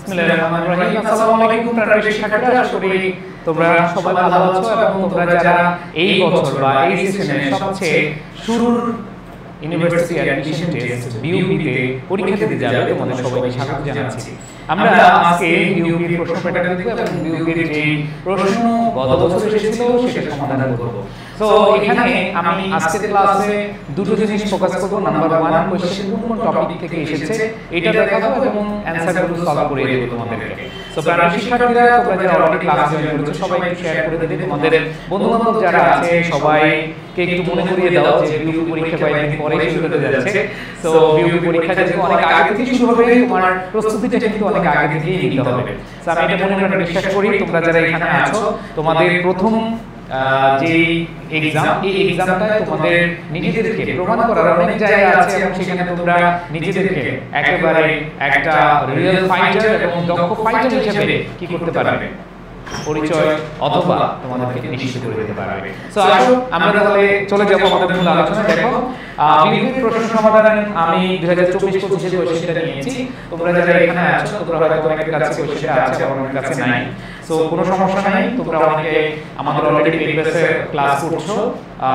বিসমিল্লাহিররহমানিররহিম। আসসালামু আলাইকুম প্রিয় শিক্ষার্থীরা, আশা করি তোমরা সবাই ভালো আছো এবং তোমরা যারা এই বছর বা এই সেশনে সবচেয়ে শুরুর ইউনিভার্সিটি অ্যাডমিশন টেস্ট বিইউপিতে পরীক্ষা দিতে যাবে তোমাদের সবাইকে স্বাগত জানাচ্ছি। আমরা আজকে বিইউপির প্রশ্ন প্যাটার্ন দেখব এবং বিইউপির যে প্রশ্ন গত বছর এসেছিল সেটা সমাধান করব। সো এখানে আমি আজকের ক্লাসে দুটো জিনিস ফোকাস করব। নাম্বার 1 কোশ্চেন কোন টপিক থেকে এসেছে এটা দেখাবো এবং অ্যানসারগুলো সলভ করে দেব তোমাদেরকে। সো প্রিয় শিক্ষার্থীরা, তোমরা যারা অলরেডি ক্লাস জয়েন করেছো সবাই একটু শেয়ার করে দিবে, তোমাদের বন্ধু-বান্ধব যারা আছে সবাইকে একটু মনে করিয়ে দাও যে বিইউপি পরীক্ষা কয়েকদিন পরে শুরু হতে যাচ্ছে। সো বিইউপি পরীক্ষা যেহেতু অনেক আগে থেকে শুরু হবে, তোমার প্রস্তুতিটা কিন্তু অনেক আগে থেকেই নিতে হবে। সো আমি এটা মনে করে বিশ্বাস করি তোমরা যারা এখানে আছো তোমাদের প্রথম যে এক্সাম, এই এক্সামটায় তোমাদের নিজেদেরকে প্রমাণ করার অনেক জায়গা আছে এবং সেখানে তোমরা নিজেদেরকে একেবারে একটা রিয়েল ফাইটার এবং দক্ষ ফাইটার হিসেবে কি করতে পারবে, পরিচয় অথবা তোমাদেরকে নিশ্চিত করে দিতে পারবে। সো আসো আমরা তাহলে চলে যাব আমাদের মূল আলোচনা। দেখো বিইউপি প্রশ্ন সমাধান আমি 2024-25 এর কোশ্চেনটা নিয়েছি। তোমরা যারা এখানে আছো তোমরা হয়তো অনেকের কাছে কোশ্চেনটা আছে, অনেকের কাছে নাই। সো কোনো সমস্যা নাই, তোমরা অনেকে আমাদের অলরেডি পেইড বেসে ক্লাস করছো,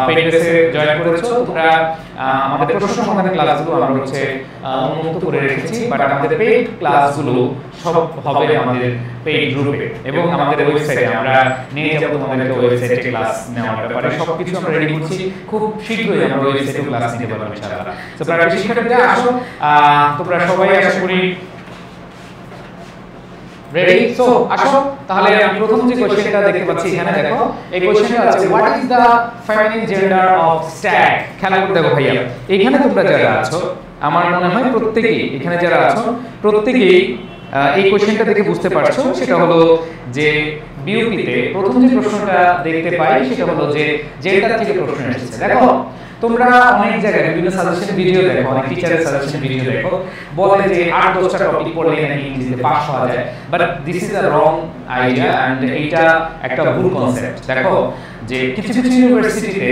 পেইড বেসে জয়েন করেছো। তোমরা আমাদের প্রশ্ন সমাধানের ক্লাসগুলো আমরা হচ্ছে উন্মুক্ত করে রেখেছি, বাট আমাদের পেইড ক্লাসগুলো সব হবে আমাদের পেইড গ্রুপে এবং আমাদের ওয়েবসাইটে আমরা নিয়ে যাব তোমাদেরকে ওয়েবসাইটে ক্লাস নেওয়ার ব্যাপারে সবকিছু আমরা রেডি করছি। খুব শীঘ্রই আমরা ওয়েবসাইটে ক্লাস নিতে পারবো ইনশাআল্লাহ। সো প্রিয় শিক্ষার্থীরা, আসো তোমরা সবাই আশা করি রেডি। সো আসো তাহলে আমি প্রথম যে কোশ্চেনটা দেখতে পাচ্ছি এখানে দেখো, এই কোশ্চেনে আছে what is the feminine gender of stag. খেলা করে দেখো ভাইয়া, এখানে তোমরা যারা আছো আমার মনে হয় প্রত্যেকেই এখানে যারা আছো প্রত্যেকেই এই কোশ্চেনটা দেখে বুঝতে পারছো। সেটা হলো যে বিইউপিতে প্রথম যে প্রশ্নটা দেখতে পাই সেটা হলো যে জেন্ডার থেকে প্রশ্ন এসেছে। দেখো তোমরা অনেক জায়গায় বিভিন্ন সাজেশন ভিডিও দেখো, অনেক টিচারের সাজেশন ভিডিও দেখো, বলে যে 8-10টা টপিক পড়লে নাকি ইংরেজিতে পাস হওয়া যায়, but this is a wrong idea and এইটা একটা ভুল কনসেপ্ট। দেখো যে কিছু কিছু ইউনিভার্সিটিতে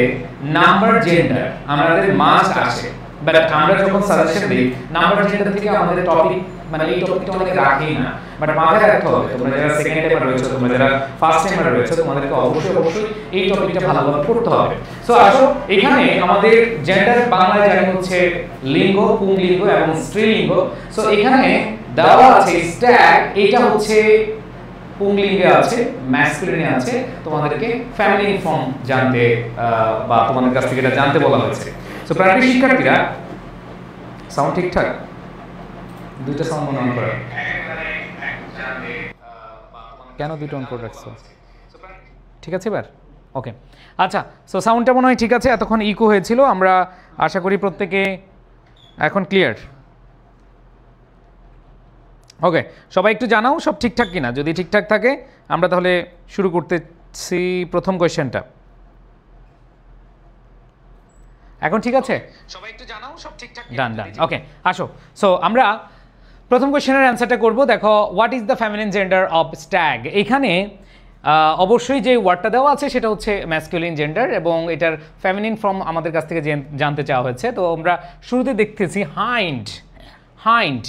নাম্বার জেন্ডার আমাদের মাস্ট আসে, বাট আমরা যখন সাজেশন দিই নাম্বার জেন্ডার থেকে আমাদের টপিক মানে এই টপিকটা অনেকে রাখেই না। বাট মাথায় রাখতে হবে তোমরা যারা সেকেন্ড টাইমার রয়েছে, তোমরা যারা ফার্স্ট টাইমার রয়েছে, তোমাদেরকে অবশ্যই এই টপিকটা ভালোভাবে পড়তে হবে। সো আসো এখানে আমাদের জেন্ডার বাংলায় জানি হচ্ছে লিঙ্গ, পুংলিঙ্গ এবং স্ত্রীলিঙ্গ। সো এখানে দেওয়া আছে স্ট্যাগ, এটা হচ্ছে পুংলিঙ্গে আছে, ম্যাসকুলিনে আছে। তোমাদেরকে ফেমিনিন ফর্ম জানতে বা তোমাদের কাছ থেকে এটা জানতে বলা হয়েছে। সো প্রিয় শিক্ষার্থীরা, সাউন্ড ঠিকঠাক? দুইটা সাউন্ড অন করা কেন? দুটো অন করে রাখছো, ঠিক আছে এবার? ওকে, আচ্ছা। সো সাউন্ডটা মনে হয় ঠিক আছে, এতক্ষণ ইকো হয়েছিল। আমরা আশা করি প্রত্যেকে এখন ক্লিয়ার। ওকে, সবাই একটু জানাও সব ঠিকঠাক কিনা। যদি ঠিকঠাক থাকে আমরা তাহলে শুরু করতেছি প্রথম কোয়েশ্চেনটা। এখন ঠিক আছে? সবাই একটু জানাও সব ঠিকঠাক কিনা। ডান। ওকে, আসো। সো আমরা প্রথম কোশ্চেনের অ্যান্সারটা করব। দেখো what is the feminine gender of stag. এখানে অবশ্যই যে ওয়ার্ডটা দেওয়া আছে সেটা হচ্ছে ম্যাসকুলিন জেন্ডার এবং এটার ফেমিনিন ফর্ম আমাদের কাছ থেকে জানতে চাওয়া হয়েছে। তো আমরা শুরুতে দেখতেছি হাইন্ড।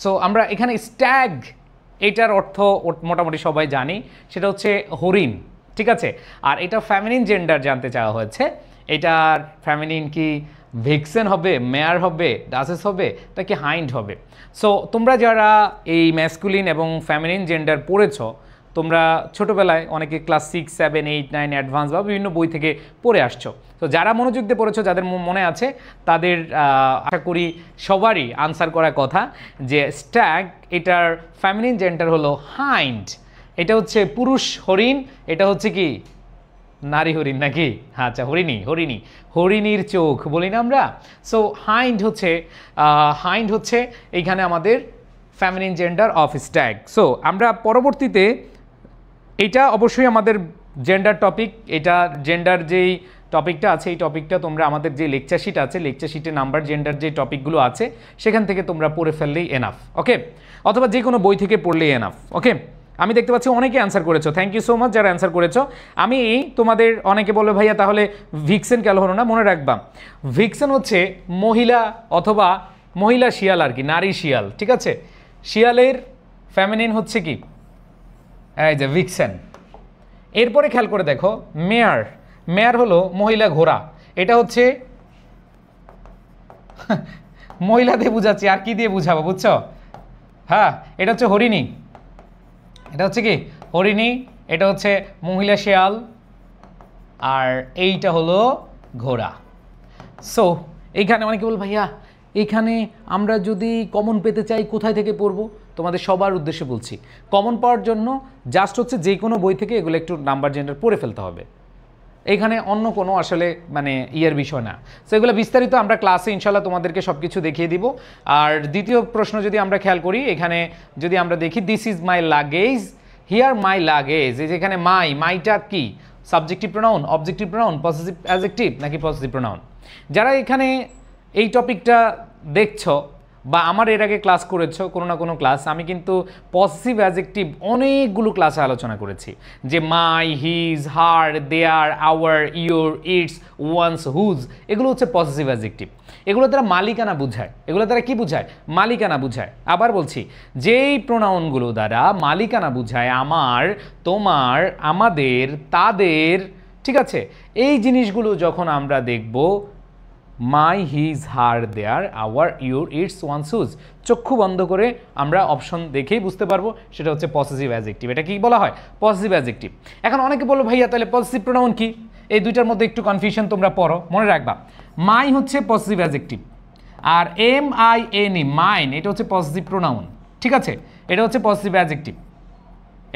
সো আমরা এখানে স্ট্যাগ এটার অর্থ মোটামুটি সবাই জানি, সেটা হচ্ছে হরিণ, ঠিক আছে। আর এটা ফেমিনিন জেন্ডার জানতে চাওয়া হয়েছে। এটার ফেমিনিন কি ভিক্সেন হবে, মেয়ার হবে, ডাসেস হবে, নাকি হাইন্ড হবে? সো তোমরা যারা এই ম্যাসকুলিন এবং ফেমিনিন জেন্ডার পড়েছ, তোমরা ছোটোবেলায় অনেকে ক্লাস 6, 7, 8, 9 অ্যাডভান্স বা বিভিন্ন বই থেকে পড়ে আসছো। তো যারা মনোযোগ দিয়ে পড়েছো, যাদের মনে আছে, তাদের আশা করি সবারই আনসার করার কথা যে স্ট্যাগ এটার ফেমিনিন জেন্ডার হলো হাইন্ড। এটা হচ্ছে পুরুষ হরিণ, এটা হচ্ছে কি নারী হরিণ নাকি? আচ্ছা, হরিণীর চোখ বলি না আমরা। সো হাইন্ড হচ্ছে এইখানে আমাদের feminine gender of stag. So আমরা পরবর্তীতে এটা অবশ্যই আমাদের জেন্ডার টপিক, এটা জেন্ডার যেই টপিকটা আছে এই টপিকটা তোমরা আমাদের যে লেকচার শিট আছে, লেকচার শিটে নাম্বার জেন্ডার যে টপিকগুলো আছে সেখান থেকে তোমরা পড়ে ফেললেই এনাফ। ওকে, অথবা যে কোনো বই থেকে পড়লেই এনাফ। ওকে, আমি দেখতে পাচ্ছি অনেকে অ্যান্সার করেছো, থ্যাংক ইউ সো মাচ যারা অ্যান্সার করেছো। আমি তোমাদের অনেকে বলবে ভাইয়া তাহলে ভিক্সেন কেন হলো না? মনে রাখবা ভিক্সেন হচ্ছে মহিলা অথবা মহিলা শিয়াল আর কি, নারী শিয়াল, ঠিক আছে। শিয়ালের ফেমিনিন হচ্ছে কি, এই যে ভিক্সেন। এরপরে খেয়াল করে দেখো মেয়ার, মেয়ার হলো মহিলা ঘোড়া, এটা হচ্ছে মহিলা দিয়ে বুঝাচ্ছি, আর কি দিয়ে বুঝাবো বুঝছো? হ্যাঁ, এটা হচ্ছে হরিণী, এটা হচ্ছে কি হরিণী, এটা হচ্ছে মহিলা শেয়াল, আর এইটা হলো ঘোড়া। সো এইখানে অনেকে বল ভাইয়া এইখানে আমরা যদি কমন পেতে চাই কোথায় থেকে পড়বো? তোমাদের সবার উদ্দেশ্যে বলছি, কমন পাওয়ার জন্য জাস্ট হচ্ছে যে কোনো বই থেকে এগুলো একটু নাম্বার জেনারেল পড়ে ফেলতে হবে, এইখানে অন্য কোনো আসলে মানে ইয়ের বিষয় না। সো এগুলো বিস্তারিত আমরা ক্লাসে ইনশাল্লাহ তোমাদেরকে সব কিছু দেখিয়ে দিব। আর দ্বিতীয় প্রশ্ন যদি আমরা খেয়াল করি, এখানে যদি আমরা দেখি this is my luggage, here my luggage, এই যে এখানে মাইটা কি subjective pronoun, objective pronoun, possessive adjective নাকি পসেসিভ প্রোনাউন? যারা এখানে এই টপিকটা দেখছো বা আমার এর আগে ক্লাস করেছো কোনো না কোনো ক্লাস, আমি কিন্তু পসেসিভ অ্যাডজেক্টিভ অনেকগুলো ক্লাসে আলোচনা করেছি, যে my, his, her, their, our, your, its, one's, whose, এগুলো হচ্ছে পসেসিভ অ্যাডজেক্টিভ। এগুলো দ্বারা মালিকানা বুঝায়, এগুলো দ্বারা কি বুঝায়? মালিকানা বুঝায়। আবার বলছি, যেই প্রোনাউনগুলো দ্বারা মালিকানা বুঝায়, আমার, তোমার, আমাদের, তাদের, ঠিক আছে, এই জিনিসগুলো যখন আমরা দেখব, my, his, her, their, our, your, its, one's, whose, চক্ষু বন্ধ করে আমরা অপশন দেখেই বুঝতে পারবো সেটা হচ্ছে পসেসিভ অ্যাডজেক্টিভ। এটা কি বলা হয়? Possessive adjective. এখন অনেকে বললো ভাইয়া তাহলে পসেসিভ প্রোনাউন কি? এই দুইটার মধ্যে একটু কনফিউশন তোমরা পড়ো, মনে রাখবা মাই হচ্ছে পসেসিভ অ্যাডজেক্টিভ, আর MINE মাইন এটা হচ্ছে পসেসিভ প্রোনাউন, ঠিক আছে? এটা হচ্ছে পসেসিভ অ্যাডজেক্টিভ,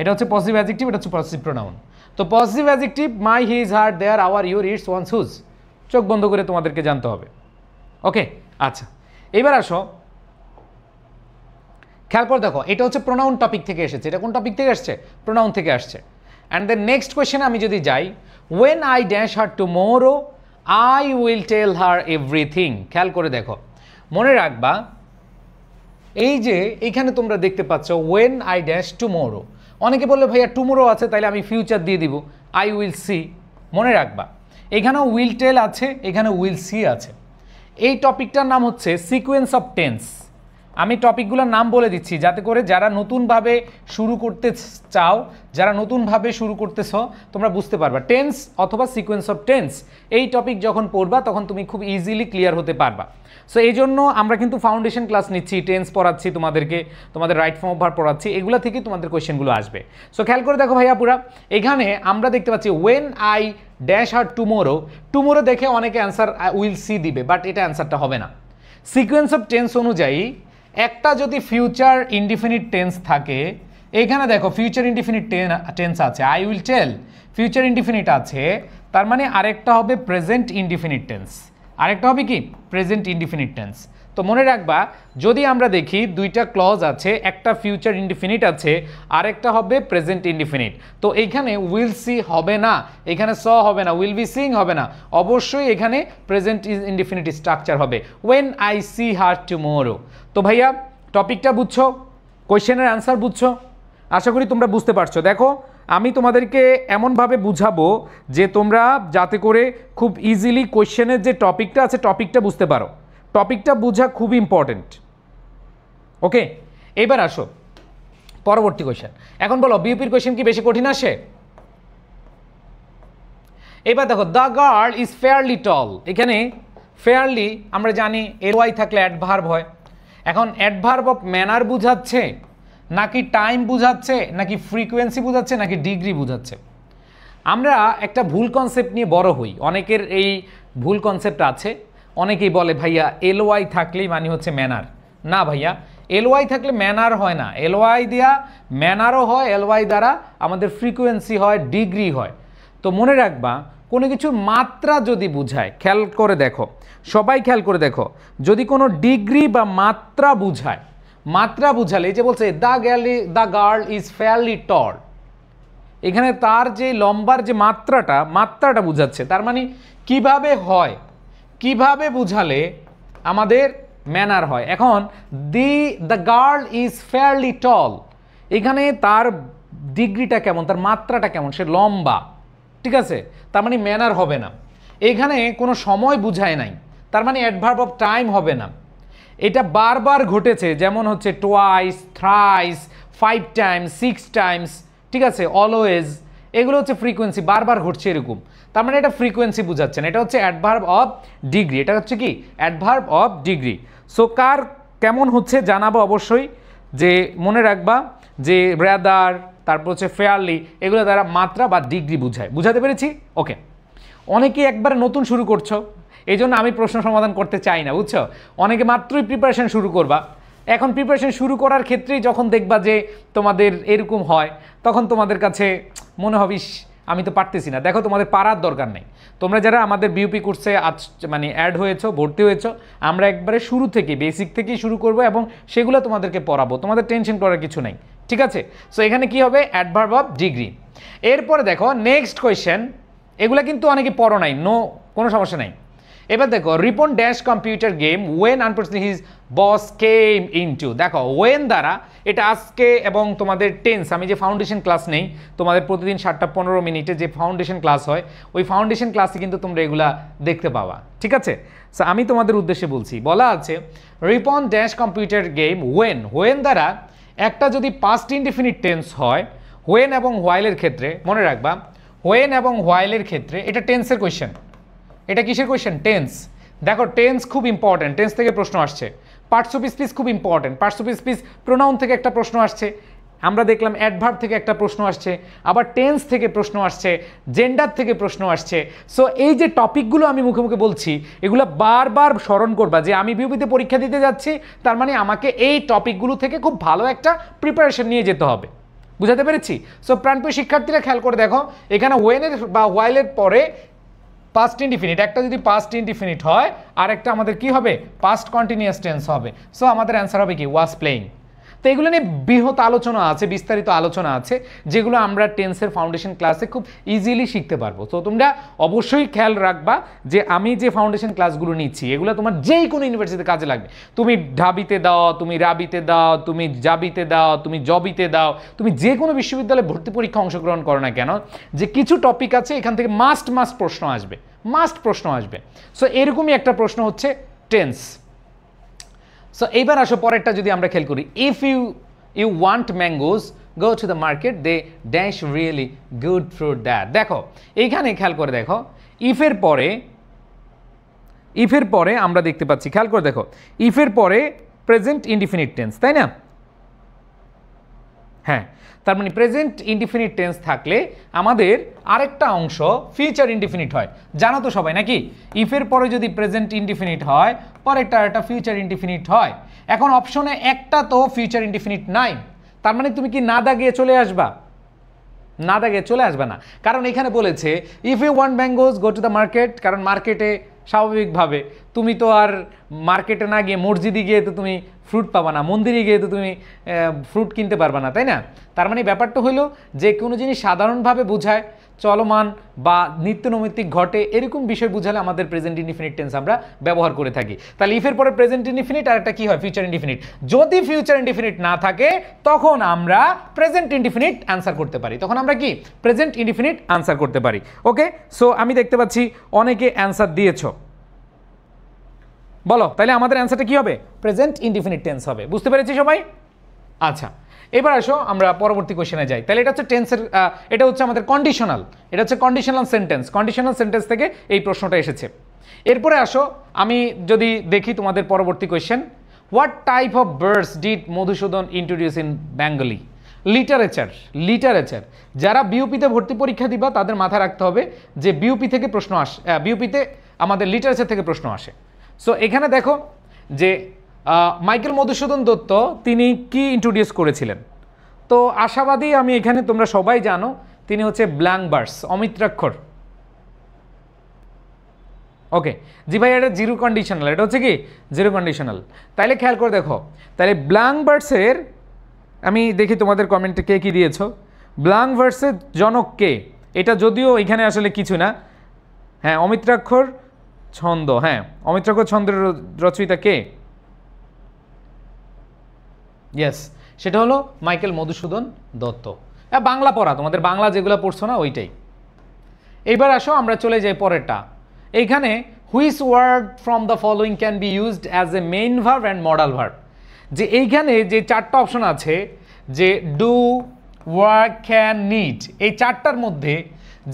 এটা হচ্ছে পসেসিভ অ্যাডজেক্টিভ, এটা হচ্ছে পসেসিভ প্রোনাউন। তো possessive adjective my, his, her, their, our, your, its, one's, whose, চোখ বন্ধ করে তোমাদেরকে জানতে হবে। ওকে, আচ্ছা এবার আসো খেয়াল করে দেখো, এটা হচ্ছে প্রোনাউন টপিক থেকে এসেছে। এটা কোন টপিক থেকে আসছে? প্রোনাউন থেকে আসছে। অ্যান্ড দেন নেক্সট কোয়েশ্চেনে আমি যদি যাই, when I dash her tomorrow I will tell her everything. খেয়াল করে দেখো, মনে রাখবা এই যে এইখানে তোমরা দেখতে পাচ্ছ ওয়েন আই ড্যাশ টুমোরো। অনেকে বললে ভাইয়া টুমোরো আছে তাইলে আমি ফিউচার দিয়ে দিব, আই উইল সি। মনে রাখবা এখানেও উইল টেল আছে, এখানে উইল সি আছে। এই টপিকটার নাম হচ্ছে সিকোয়েন্স অফ টেন্স। আমি টপিকগুলোর নাম বলে দিচ্ছি যাতে করে যারা নতুনভাবে শুরু করতে চাও, যারা নতুনভাবে শুরু করতেছ, তোমরা বুঝতে পারবা টেন্স অথবা সিকোয়েন্স অফ টেন্স এই টপিক যখন পড়বা তখন তুমি খুব ইজিলি ক্লিয়ার হতে পারবা। সো এই জন্য আমরা কিন্তু ফাউন্ডেশন ক্লাস নিচ্ছি, টেন্স পড়াচ্ছি তোমাদেরকে, তোমাদের রাইট ফর্ম অফ ভার্ব পড়াচ্ছি, এগুলো থেকে তোমাদের কোয়েশ্চেনগুলো আসবে। সো খেয়াল করে দেখো ভাইয়া পুরা, এখানে আমরা দেখতে পাচ্ছি ওয়েন আই ড্যাশ আর টুমোরো, টুমোরো দেখে অনেকে অ্যান্সার উইল সি দিবে, বাট এটা অ্যান্সারটা হবে না। সিকোয়েন্স অফ টেন্স অনুযায়ী একটা যদি ফিউচার ইনডিফিনিট টেন্স থাকে, এখানে দেখো ফিউচার ইনডিফিনিট টেন্স আছে, I will tell, future indefinite আছে, তার মানে আরেকটা হবে প্রেজেন্ট ইনডিফিনিট টেন্স, আরেকটা হবে কি প্রেজেন্ট ইনডিফিনিট টেন্স। তো মনে রাখবা যদি আমরা দেখি দুইটা ক্লজ আছে, একটা ফিউচার ইনডিফিনিট আছে, আরেকটা হবে প্রেজেন্ট ইনডিফিনিট, তো এইখানে উইল সি হবে না, এখানে স হবে না, উইল বি সিং হবে না, অবশ্যই এখানে প্রেজেন্ট ইনডিফিনিট স্ট্রাকচার হবে, when I see her tomorrow. তো ভাইয়া টপিকটা বুঝছো, কোয়েশ্চেনের অ্যান্সার বুঝছো? আশা করি তোমরা বুঝতে পারছো। দেখো আমি তোমাদেরকে এমনভাবে বুঝাবো যে তোমরা যাতে করে খুব ইজিলি কোয়েশ্চেনের যে টপিকটা আছে টপিকটা বুঝতে পারো, টপিকটা বোঝা খুব ইম্পর্টেন্ট। ওকে, এবার আসো পরবর্তী কোয়েশ্চেন। এখন বলো বিউপির কোয়েশ্চেন কি বেশি কঠিন আসে? এবার দেখো দ্য গার্ল ইজ ফেয়ারলি টল, এখানে ফেয়ারলি আমরা জানি এলওয়াই থাকলে অ্যাডভার্ব হয়। এখন অ্যাডভার্ব অফ ম্যানার বুঝাচ্ছে নাকি টাইম বুঝাচ্ছে নাকি ফ্রিকোয়েন্সি বুঝাচ্ছে নাকি ডিগ্রি বুঝাচ্ছে? আমরা একটা ভুল কনসেপ্ট নিয়ে বড় হই, অনেকের এই ভুল কনসেপ্ট আছে। অনেকেই বলে ভাইয়া এলওয়াই থাকলেই মানে হচ্ছে ম্যানার। না ভাইয়া, এলওয়াই থাকলে ম্যানার হয় না, এলওয়াই দেওয়া ম্যানারও হয়, এলওয়াই দ্বারা আমাদের ফ্রিকোয়েন্সি হয়, ডিগ্রি হয়। তো মনে রাখবা কোনো কিছুর মাত্রা যদি বুঝায়, খেয়াল করে দেখো, সবাই খেয়াল করে দেখো, যদি কোনো ডিগ্রি বা মাত্রা বুঝায়, মাত্রা বুঝালে এই যে বলছে দ্য গার্ল ইজ ফেয়ারলি টল, এখানে তার যে লম্বার যে মাত্রাটা বুঝাচ্ছে, তার মানে কিভাবে হয়, কিভাবে বুঝালে আমাদের ম্যানার হয়। এখন দ্য গার্ল ইজ ফেয়ারলি টল, এখানে তার ডিগ্রিটা কেমন, তার মাত্রাটা কেমন, সে লম্বা, ঠিক আছে, তার মানে ম্যানার হবে না। এখানে কোনো সময় বুঝায় নাই, তার মানে অ্যাডভার্ব অফ টাইম হবে না। এটা বারবার ঘটেছে, যেমন হচ্ছে টোয়াইস, থ্রাইস, 5 টাইমস 6 টাইমস, ঠিক আছে, অলওয়েজ, এগুলো হচ্ছে ফ্রিকোয়েন্সি, বারবার ঘটছে এরকম, তার মানে এটা ফ্রিকোয়েন্সি বোঝাচ্ছে না, এটা হচ্ছে অ্যাডভার্ব অফ ডিগ্রি, এটা হচ্ছে কি অ্যাডভার্ব অফ ডিগ্রি। সো কার কেমন হচ্ছে জানাবো অবশ্যই, যে মনে রাখবা যে রেদার, তারপর হচ্ছে ফেয়ারলি, এগুলো দ্বারা মাত্রা বা ডিগ্রি বোঝায়, বুঝাতে পেরেছি? ওকে, অনেকেই একবার নতুন শুরু করছো, এই জন্য আমি প্রশ্ন সমাধান করতে চাই না, বুঝছো? অনেকে মাত্রই প্রিপারেশন শুরু করবা, এখন প্রিপারেশন শুরু করার ক্ষেত্রেই যখন দেখবা যে তোমাদের এরকম হয়, তখন তোমাদের কাছে মনে হবে আমি তো পারতেছি না। দেখো, তোমাদের পারার দরকার নেই, তোমরা যারা আমাদের বিউপি কোর্সে আজ মানে অ্যাড হয়েছো, ভর্তি হয়েছো, আমরা একবারে শুরু থেকে বেসিক থেকেই শুরু করব এবং সেগুলো তোমাদেরকে পড়াবো, তোমাদের টেনশন করার কিছু নেই, ঠিক আছে? সো এখানে কি হবে, অ্যাডভার্ব অফ ডিগ্রি। এরপরে দেখো নেক্সট কোয়েশ্চেন, এগুলো কিন্তু অনেকে পড়ো নাই, নো, কোনো সমস্যা নাই। এবার দেখো, Ripon dash computer game when unfortunately his boss came into, দেখো ওয়েন দ্বারা এটা আজকে এবং তোমাদের টেন্স, আমি যে ফাউন্ডেশন ক্লাস নেই তোমাদের প্রতিদিন 7টা 15 মিনিটে যে ফাউন্ডেশন ক্লাস হয়, ওই ফাউন্ডেশন ক্লাসে কিন্তু তোমরা এগুলা দেখতে পাবা, ঠিক আছে? সো আমি তোমাদের উদ্দেশ্যে বলছি, বলা আছে Ripon dash computer game when, when দ্বারা একটা যদি পাস্ট ইনডিফিনিট টেন্স হয়, ওয়েন এবং হোয়াইলের ক্ষেত্রে মনে রাখবা, ওয়েন এবং হোয়াইলের ক্ষেত্রে এটা টেন্সের কোয়েশ্চেন, এটা কিসের কোয়েশ্চেন? টেন্স। দেখো টেন্স খুব ইম্পর্টেন্ট, টেন্স থেকে প্রশ্ন আসছে, পার্টস অফ স্পিচ খুব important, parts of speech pronoun থেকে একটা প্রশ্ন আসছে, আমরা দেখলাম অ্যাডভার্ব থেকে একটা প্রশ্ন আসছে, আবার টেন্স থেকে প্রশ্ন আসছে, জেন্ডার থেকে প্রশ্ন আসছে। সো এই যে টপিকগুলো আমি মুখে মুখে বলছি, এগুলো বারবার স্মরণ করবা যে আমি বিউপিতে পরীক্ষা দিতে যাচ্ছি, তার মানে আমাকে এই টপিকগুলো থেকে খুব ভালো একটা প্রিপারেশন নিয়ে যেতে হবে, বুঝাতে পেরেছি? সো প্রাণপ্রিয় শিক্ষার্থীরা খেয়াল করে দেখো, এখানে ওয়েনের বা হোয়াইলের পরে পাস্ট ইনডিফিনিট, একটা যদি পাস্ট ইনডিফিনিট হয়, আর একটা আমাদের কি হবে, পাস্ট কন্টিনিউয়াস টেন্স হবে। সো আমাদের অ্যান্সার হবে কি, ওয়াজ প্লেইং। তো এগুলো নিয়ে বৃহৎ আলোচনা আছে, বিস্তারিত আলোচনা আছে, যেগুলো আমরা টেন্সের ফাউন্ডেশন ক্লাসে খুব ইজিলি শিখতে পারবো। তো তোমরা অবশ্যই খেয়াল রাখবা যে আমি যে ফাউন্ডেশন ক্লাসগুলো নিচ্ছি, এগুলো তোমার যেই কোনো ইউনিভার্সিটিতে কাজে লাগবে। তুমি ঢাবিতে দাও, তুমি রাবিতে দাও, তুমি জাবিতে দাও, তুমি জবিতে দাও, তুমি যে কোনো বিশ্ববিদ্যালয়ে ভর্তি পরীক্ষা অংশগ্রহণ করো না কেন, যে কিছু টপিক আছে এখান থেকে মাস্ট প্রশ্ন আসবে, মাস্ট প্রশ্ন আসবে। সো এরকমই একটা প্রশ্ন হচ্ছে টেন্স। সো এইবার আসো পরেরটা যদি আমরা খেয়াল করি, if you want mangoes go to the market they dash really good fruit that. দেখো এইখানে খেয়াল করে দেখো, ইফের পরে আমরা দেখতে পাচ্ছি, খেয়াল করে দেখো, ইফের পরে প্রেজেন্ট ইনডিফিনিট টেন্স, তাই না? হ্যাঁ, তার মানে প্রেজেন্ট ইনডিফিনিট টেন্স থাকলে আমাদের আরেকটা অংশ ফিউচার ইনডিফিনিট হয়, জানো তো সবাই নাকি? ইফের পরে যদি প্রেজেন্ট ইনডিফিনিট হয়, পরেরটা একটা ফিউচার ইনডিফিনিট হয়। এখন অপশনে একটা তো ফিউচার ইনডিফিনিট নাই, তার মানে তুমি কি না দাগিয়ে চলে আসবা? না দাগিয়ে চলে আসবে না, কারণ এখানে বলেছে if you want mangoes go to the market, কারণ মার্কেটে স্বাভাবিকভাবে তুমি তো আর মার্কেটে না গিয়ে মসজিদে গিয়ে তো তুমি ফ্রুট পাবা না, মন্দিরে গিয়ে তো তুমি ফ্রুট কিনতে পারবা না, তাই না? তার মানে ব্যাপারটা হলো যে কোনো জিনিস সাধারণভাবে বোঝায়, চলমান বা নিত্যনৈমিত্তিক ঘটে, এরকম বিষয় বুঝালে আমাদের প্রেজেন্ট ইনডিফিনিট টেন্স আমরা ব্যবহার করে থাকি। তাহলে ইফের পরে প্রেজেন্ট ইনডিফিনিট আর একটা কি হয়, ফিউচার ইনডিফিনিট। যদি ফিউচার ইনডিফিনিট না থাকে তখন আমরা প্রেজেন্ট ইনডিফিনিট অ্যান্সার করতে পারি, তখন আমরা কি প্রেজেন্ট ইনডিফিনিট অ্যান্সার করতে পারি। ওকে, সো আমি দেখতে পাচ্ছি অনেকে অ্যান্সার দিয়েছো, বলো তাহলে আমাদের অ্যান্সারটা কি হবে, প্রেজেন্ট ইনডিফিনিট টেন্স হবে। বুঝতে পেরেছি সবাই? আচ্ছা, এবার আসো আমরা পরবর্তী কোশ্চেনে যাই। তাহলে এটা হচ্ছে টেন্সের, এটা হচ্ছে আমাদের কন্ডিশনাল, এটা হচ্ছে কন্ডিশনাল সেন্টেন্স, কন্ডিশনাল সেন্টেন্স থেকে এই প্রশ্নটা এসেছে। এরপরে আসো আমি যদি দেখি তোমাদের পরবর্তী question, what type of birds did Madhusudan introduce in Bengali? Literature. যারা বিউপিতে ভর্তি পরীক্ষা দিবা তাদের মাথায় রাখতে হবে যে বিউপি থেকে প্রশ্ন আসে, বিউপিতে আমাদের লিটারেচার থেকে প্রশ্ন আসে। সো এখানে দেখো যে মাইকেল মধুসূদন দত্ত তিনি কি ইন্ট্রোডিউস করেছিলেন? তো আশাবাদী আমি এখানে, তোমরা সবাই জানো তিনি হচ্ছে ব্ল্যাঙ্ক ভার্স, অমিত্রাক্ষর। ওকে জি ভাই, এটা জিরো কন্ডিশনাল, এটা হচ্ছে কি জিরো কন্ডিশনাল। তাইলে খেয়াল করে দেখো, তাহলে ব্ল্যাঙ্ক ভার্সের আমি দেখি তোমাদের কমেন্টে কে কি দিয়েছো। ব্ল্যাঙ্ক ভার্সের জনক কে? এটা যদিও এখানে আসলে কিছু না, হ্যাঁ অমিত্রাক্ষর ছন্দ, হ্যাঁ অমিত্রাক্ষর ছন্দের রচয়িতা কে? ইয়েস, সেটা হলো মাইকেল মধুসূদন দত্ত। বাংলা পড়া, তোমাদের বাংলা যেগুলো পড়ছো না ওইটাই। এইবার আসো আমরা চলে যাই পরেরটা। এইখানে which word from the following can be used as a main verb and modal verb. যে এইখানে যে চারটা অপশন আছে, যে ডু, ওয়ার্ক, ক্যান, নিড, এই চারটার মধ্যে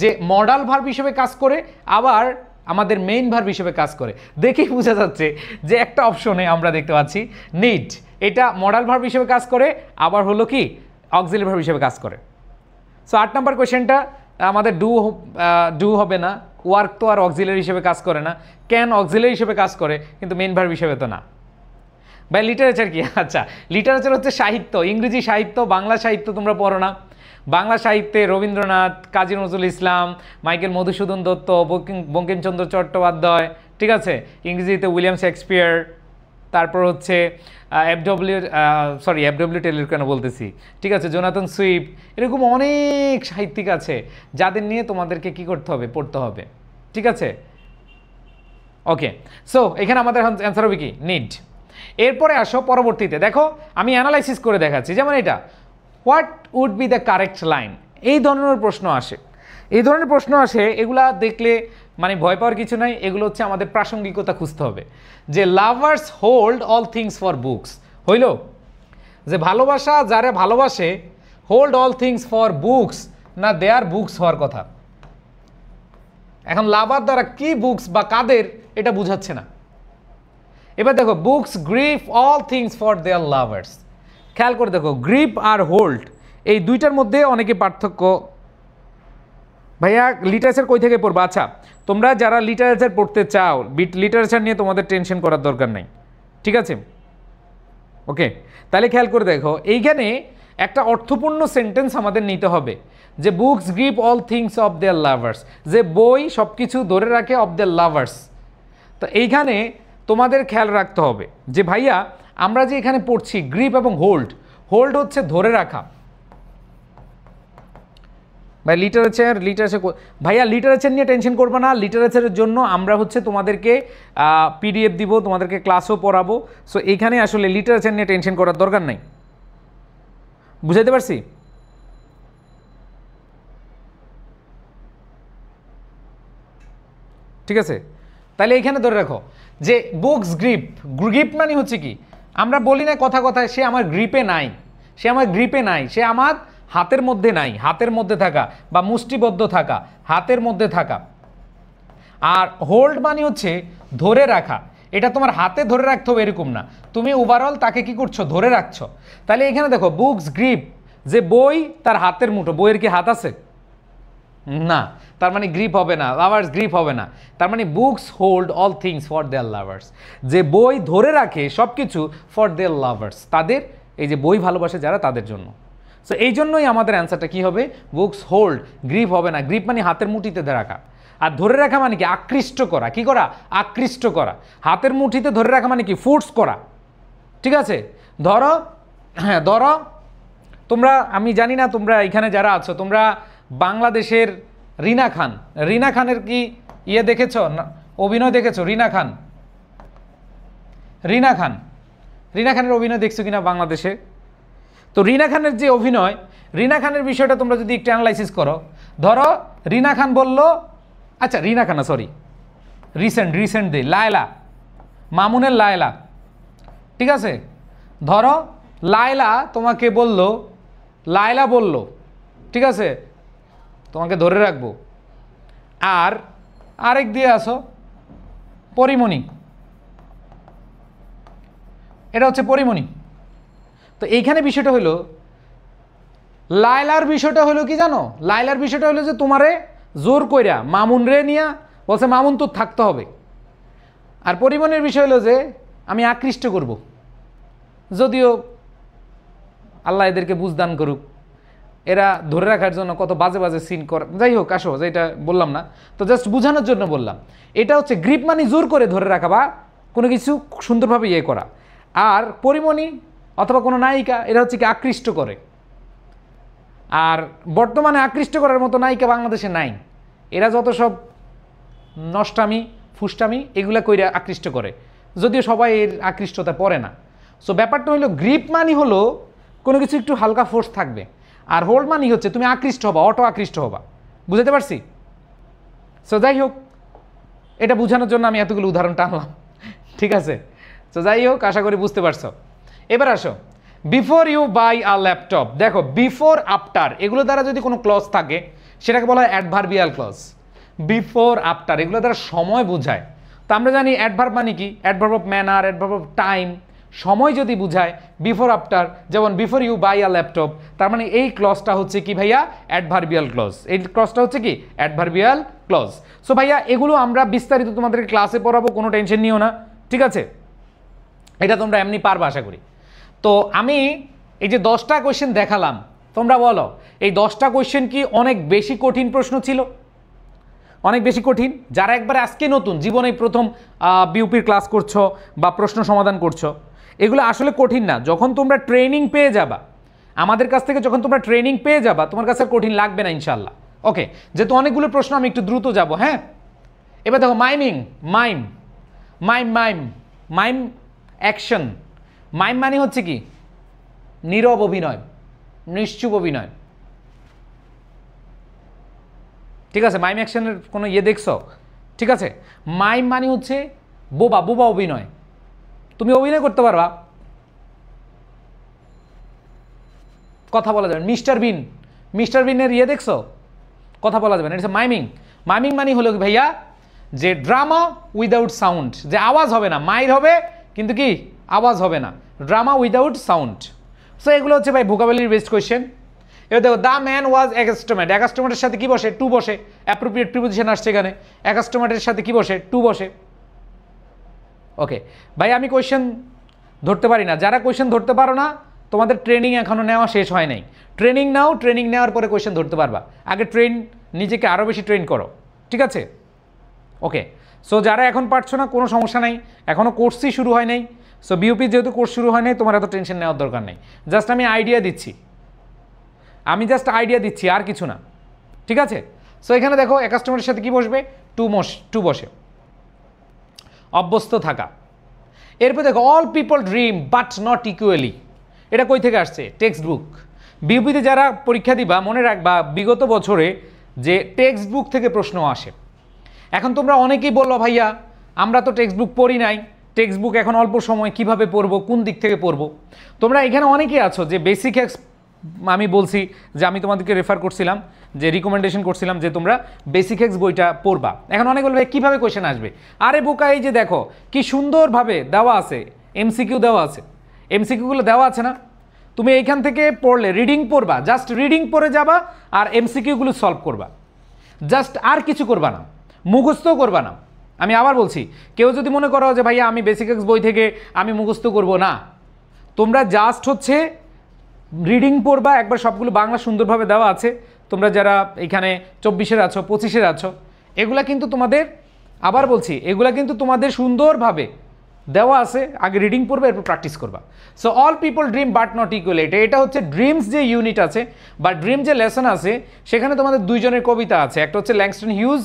যে মডাল ভার্ব হিসেবে কাজ করে আবার আমাদের মেইন ভার্ব হিসেবে কাজ করে, দেখেই বোঝা যাচ্ছে যে একটা অপশনে আমরা দেখতে পাচ্ছি নিড, এটা মডাল ভার্ব হিসেবে কাজ করে আবার হলো কি অক্সিলারি ভার্ব হিসেবে কাজ করে। সো 8 নম্বর কোয়েশ্চেনটা আমাদের ডু হবে না, ওয়ার্ক তো আর অক্সিলারি হিসেবে কাজ করে না, ক্যান অক্সিলারি হিসেবে কাজ করে কিন্তু মেইন ভার্ব হিসেবে তো না। ভাই লিটারেচার কি? আচ্ছা, লিটারেচার হচ্ছে সাহিত্য, ইংরেজি সাহিত্য, বাংলা সাহিত্য তোমরা পড়ো না? বাংলা সাহিত্যে রবীন্দ্রনাথ, কাজী নজরুল ইসলাম, মাইকেল মধুসূদন দত্ত, বঙ্কিমচন্দ্র চট্টোপাধ্যায়, ঠিক আছে, ইংরেজিতে উইলিয়াম শেক্সপিয়ার, তারপর হচ্ছে এফডব্লিউ টেলর কেন বলতেছি, ঠিক আছে, জোনাথন সুইফট, এরকম অনেক সাহিত্যিক আছে যাদের নিয়ে তোমাদেরকে কি করতে হবে, পড়তে হবে, ঠিক আছে। ওকে, সো এখানে আমাদের অ্যান্সার হবে কি নিড। এরপরে আসো পরবর্তীতে, দেখো আমি অ্যানালাইসিস করে দেখাচ্ছি, যেমন এটা what would be the correct line, এই ধরনের প্রশ্ন আসে, এই ধরনের প্রশ্ন আসে, এগুলা দেখলে মানে ভয় পাওয়ার কিছু নাই, এগুলো হচ্ছে আমাদের প্রাসঙ্গিকতা খুঁজতে হবে। যে lovers hold all things for books, হইল যে ভালোবাসা যারা ভালোবাসে hold all things for books, না দেয়ার বুকস হওয়ার কথা। এখন লাভার দ্বারা কি বুকস বা কাদের এটা বুঝাচ্ছে না। এবার দেখো books grip all things for their lovers, খেয়াল করে দেখো গ্রিপ আর হোল্ড এই দুইটার মধ্যে অনেকে পার্থক্য। ভাইয়া লিটারেচার কই থেকে পড়বা? আচ্ছা, তোমরা যারা লিটারেচার পড়তে চাও, লিটারেচার নিয়ে তোমাদের টেনশন করার দরকার নাই, ঠিক আছে, ওকে। তাহলে খেয়াল করে দেখো এইখানে একটা অর্থপূর্ণ সেন্টেন্স আমাদের নিতে হবে যে books grip all things of their lovers, যে বই সব কিছু ধরে রাখে অফ দেয়ার লাভার্স। তো এইখানে তোমাদের খেয়াল রাখতে হবে যে ভাইয়া আমরা যে এখানে পড়ছি গ্রিপ এবং হোল্ড, হোল্ড হচ্ছে ধরে রাখা। ভাই লিটারেচার ভাইয়া লিটারেচার নিয়ে টেনশন করবে না, লিটারেচারের জন্য আমরা হচ্ছে তোমাদেরকে পিডিএফ দিব, তোমাদেরকে ক্লাসও পড়াবো। সো এইখানে আসলে লিটারেচার নিয়ে টেনশন করার দরকার নাই, বুঝাইতে পারছি? ঠিক আছে, তাহলে এইখানে ধরে রাখো যে বুকস গ্রিপ, গ্রিপ মানে হচ্ছে কি, আমরা বলি না কথা কথায় সে আমার গ্রিপে নাই, সে আমার গ্রিপে নাই, সে আমার হাতের মধ্যে নাই, হাতের মধ্যে থাকা বা মুষ্টিবদ্ধ থাকা, হাতের মধ্যে থাকা। আর হোল্ড মানে হচ্ছে ধরে রাখা, এটা তোমার হাতে ধরে রাখতে হবে এরকম না, তুমি ওভারঅল তাকে কি করছো, ধরে রাখছো। তাহলে এখানে দেখো বুকস গ্রিপ, যে বই তার হাতের মুঠো, বইয়ের কি হাত আছে? না, তার মানে গ্রিপ হবে না, লাভার্স গ্রিপ হবে না। তার মানে books hold all things for their lovers, যে বই ধরে রাখে সব কিছু ফর দেয়ার লাভার্স, তাদের এই যে বই ভালোবাসে যারা তাদের জন্য। সো এই জন্যই আমাদের অ্যান্সারটা কী হবে, বুকস হোল্ড, গ্রিপ হবে না। গ্রিপ মানে হাতের মুঠিতে রাখা, আর ধরে রাখা মানে কি আকৃষ্ট করা, কি করা, আকৃষ্ট করা। হাতের মুঠিতে ধরে রাখা মানে কি ফোর্স করা, ঠিক আছে। ধরো, হ্যাঁ ধরো তোমরা, আমি জানি না তোমরা এখানে যারা আছো তোমরা বাংলাদেশের রিনা খান, রিনা খানের কি ইয়ে দেখেছো, অভিনয় দেখেছো? রিনা খান, রিনা খান, রিনা খানের অভিনয় দেখছো কিনা বাংলাদেশে? তো রিনা খানের যে অভিনয়, রিনা খানের বিষয়টা তোমরা যদি একটু অ্যানালাইসিস করো, ধরো রিনা খান বলল, আচ্ছা রিনা খান সরি রিসেন্ট ডে লায়লা, মামুনের লায়লা, ঠিক আছে। ধরো লায়লা তোমাকে বলল, লায়লা বলল, ঠিক আছে, তোমাকে ধরে রাখবো। আর আরেক দিয়ে আসো পরিমণি, এটা হচ্ছে পরিমণি। তো এইখানে বিষয়টা হলো, লায়লার বিষয়টা হলো কি জানো, লায়লার বিষয়টা হলো যে তোমারে জোর কইরা মামুন রে নিয়া বলছে মামুন তো থাকতে হবে। আর পরিমণির বিষয় হলো যে আমি আকৃষ্ট করব, যদিও আল্লাহ এদেরকে বুঝদান করুক, এরা ধরে রাখার জন্য কত বাজে বাজে সিন করে, যাই হোক আসো যেটা বললাম না, তো জাস্ট বোঝানোর জন্য বললাম। এটা হচ্ছে গ্রিপ মানে জোর করে ধরে রাখা বা কোনো কিছু সুন্দরভাবে ইয়ে করা। আর পরিমণি অথবা কোনো নায়িকা এরা হচ্ছে কি আকৃষ্ট করে। আর বর্তমানে আকৃষ্ট করার মতো নায়িকা বাংলাদেশে নাই, এরা যত সব নষ্টামি ফুষ্টামি এগুলা কইরা আকৃষ্ট করে, যদিও সবাই এর আকৃষ্টতা পড়ে না। সো ব্যাপারটা হলো গ্রিপ মানি হলো কোনো কিছু একটু হালকা ফোর্স থাকবে, আর হোল্ড মানি হচ্ছে তুমি আকৃষ্ট হবা, অটো আকৃষ্ট হবা, বুঝতে পারছি? সো যাই হোক, এটা বোঝানোর জন্য আমি এতগুলো উদাহরণ টানলাম, ঠিক আছে। তো যাই হোক, আশা করি বুঝতে পারছো। এবার আসো, before you buy a laptop, দেখো বিফোর আফটার এগুলো দ্বারা যদি কোনো ক্লজ থাকে সেটাকে বলা হয় অ্যাডভার্বিয়াল ক্লজ। বিফোর আফটার এগুলো দ্বারা সময় বোঝায়। তো আমরা জানি অ্যাডভার্ব মানে কি, adverb of manner, adverb of time, সময় যদি বোঝায় বিফোর আফটার, যেমন before you buy a laptop, তার মানে এই ক্লজটা হচ্ছে কি ভাইয়া অ্যাডভার্বিয়াল ক্লজ, এই ক্লজটা হচ্ছে কি অ্যাডভার্বিয়াল ক্লজ। সো ভাইয়া এগুলো আমরা বিস্তারিত তোমাদের ক্লাসে পড়াবো, কোনো টেনশন নিও না, ঠিক আছে? এটা তোমরা এমনি পারবে আশা করি। তো আমি এই যে 10টা কোয়েশ্চেন দেখালাম, তোমরা বলো এই 10টা কোয়েশ্চেন কি অনেক বেশি কঠিন প্রশ্ন ছিল? অনেক বেশি কঠিন? যারা একবারে আজকে নতুন জীবনে প্রথম বিউপির ক্লাস করছো বা প্রশ্ন সমাধান করছো, এগুলো আসলে কঠিন না। যখন তোমরা ট্রেনিং পেয়ে যাবা আমাদের কাছ থেকে, যখন তোমরা ট্রেনিং পেয়ে যাবা তোমার কাছে কঠিন লাগবে না ইনশাল্লাহ। ওকে, যেহেতু অনেকগুলো প্রশ্ন আমি একটু দ্রুত যাব। হ্যাঁ, এবার দেখো মাইমিং, mime mime mime mime action. Mime মানে হচ্ছে কি নীরব অভিনয়, নিশ্চুপ অভিনয়, ঠিক আছে? মাইম অ্যাকশনের কোনো ইয়ে দেখছো? ঠিক আছে, মাইম মানে হচ্ছে বোবা, বোবা অভিনয়। তুমি অভিনয় করতে পারবা, কথা বলা যাবে। মিস্টার বিন, মিস্টার বিনের ইয়ে দেখছো? কথা বলা যাবে না, এটা মাইমিং। মাইমিং মানে হলো কি ভাইয়া যে ড্রামা উইদাউট সাউন্ড, যে আওয়াজ হবে না, মাইর হবে কিন্তু কি আওয়াজ হবে না, ড্রামা উইদাউট সাউন্ড। সো এগুলো হচ্ছে ভাই ভোকাবুলারি বেসড কোয়েশ্চেন। এবার দেখো দ্য ম্যান ওয়াজ অ্যাকাস্টমেড, অ্যাকাস্টমেডের সাথে কি বসে? টু বসে। অ্যাপ্রোপ্রিয়েট প্রিপোজিশন আসছে এখানে, অ্যাকাস্টমেডের সাথে কি বসে? টু বসে। ওকে ভাই, আমি কোয়েশ্চেন ধরতে পারি না, যারা কোয়েশ্চেন ধরতে পারো না তোমাদের ট্রেনিং এখনও নেওয়া শেষ হয় নাই। ট্রেনিং নাও, ট্রেনিং নেওয়ার পরে কোয়েশ্চেন ধরতে পারবা। আগে নিজেকে আরও বেশি ট্রেন করো, ঠিক আছে? ওকে, সো যারা এখন পারছো না কোনো সমস্যা নাই, এখনও কোর্সই শুরু হয় নাই। সো বিউপি যেহেতু কোর্স শুরু হয় নাই, তোমার এত টেনশন নেওয়ার দরকার নেই। জাস্ট আমি আইডিয়া দিচ্ছি, আর কিছু না, ঠিক আছে? সো এখানে দেখো কাস্টমারের সাথে কি বসবে? টু বসে। অভ্যস্ত থাকা। এরপর দেখো all people dream but not equally, এটা কই থেকে আসছে? Text book. বিউপিতে যারা পরীক্ষা দিবা মনে রাখবা বিগত বছরে যে টেক্সট বুক থেকে প্রশ্ন আসে। এখন তোমরা অনেকেই বললো ভাইয়া আমরা তো টেক্সট বুক পড়ি নাই, টেক্সট বুক এখন অল্প সময় কিভাবে পড়বো, কোন দিক থেকে পড়বো? তোমরা এখানে অনেকেই আছো যে বেসিক আমি বলছি যে আমি তোমাদেরকে রেফার করছিলাম, যে রিকমেন্ডেশন করছিলাম যে তোমরা বেসিক এক্স বইটা পড়বা। এখন অনেক বলবে কীভাবে কোয়েশ্চেন আসবে? আরে বোকা, এই যে দেখো কি সুন্দরভাবে দেওয়া আছে, এমসিকিউ দেওয়া আছে, এমসিকিউগুলো দেওয়া আছে না? তুমি এইখান থেকে পড়লে রিডিং পড়বা, জাস্ট রিডিং পড়ে যাবা আর এমসিকিউগুলো সলভ করবা, জাস্ট আর কিছু করবা না, মুখস্থও করবা না। আমি আবার বলছি, কেউ যদি মনে করো যে ভাইয়া আমি বেসিক এক্স বই থেকে আমি মুখস্থ করব না, তোমরা জাস্ট হচ্ছে রিডিং পড়বা। একবার সবগুলো বাংলা সুন্দরভাবে দেওয়া আছে, তোমরা যারা এখানে 24-এর আছো, 25-এর আছো, এগুলা কিন্তু তোমাদের, আবার বলছি, এগুলা কিন্তু তোমাদের সুন্দরভাবে দেওয়া আছে। আগে রিডিং পড়বে, এরপর প্র্যাকটিস করবা। So all people dream but not equal, এটা হচ্ছে ড্রিমস যে ইউনিট আছে বা ড্রিম যে লেসন আছে, সেখানে তোমাদের দুইজনের কবিতা আছে। একটা হচ্ছে ল্যাংস্টন হিউজ,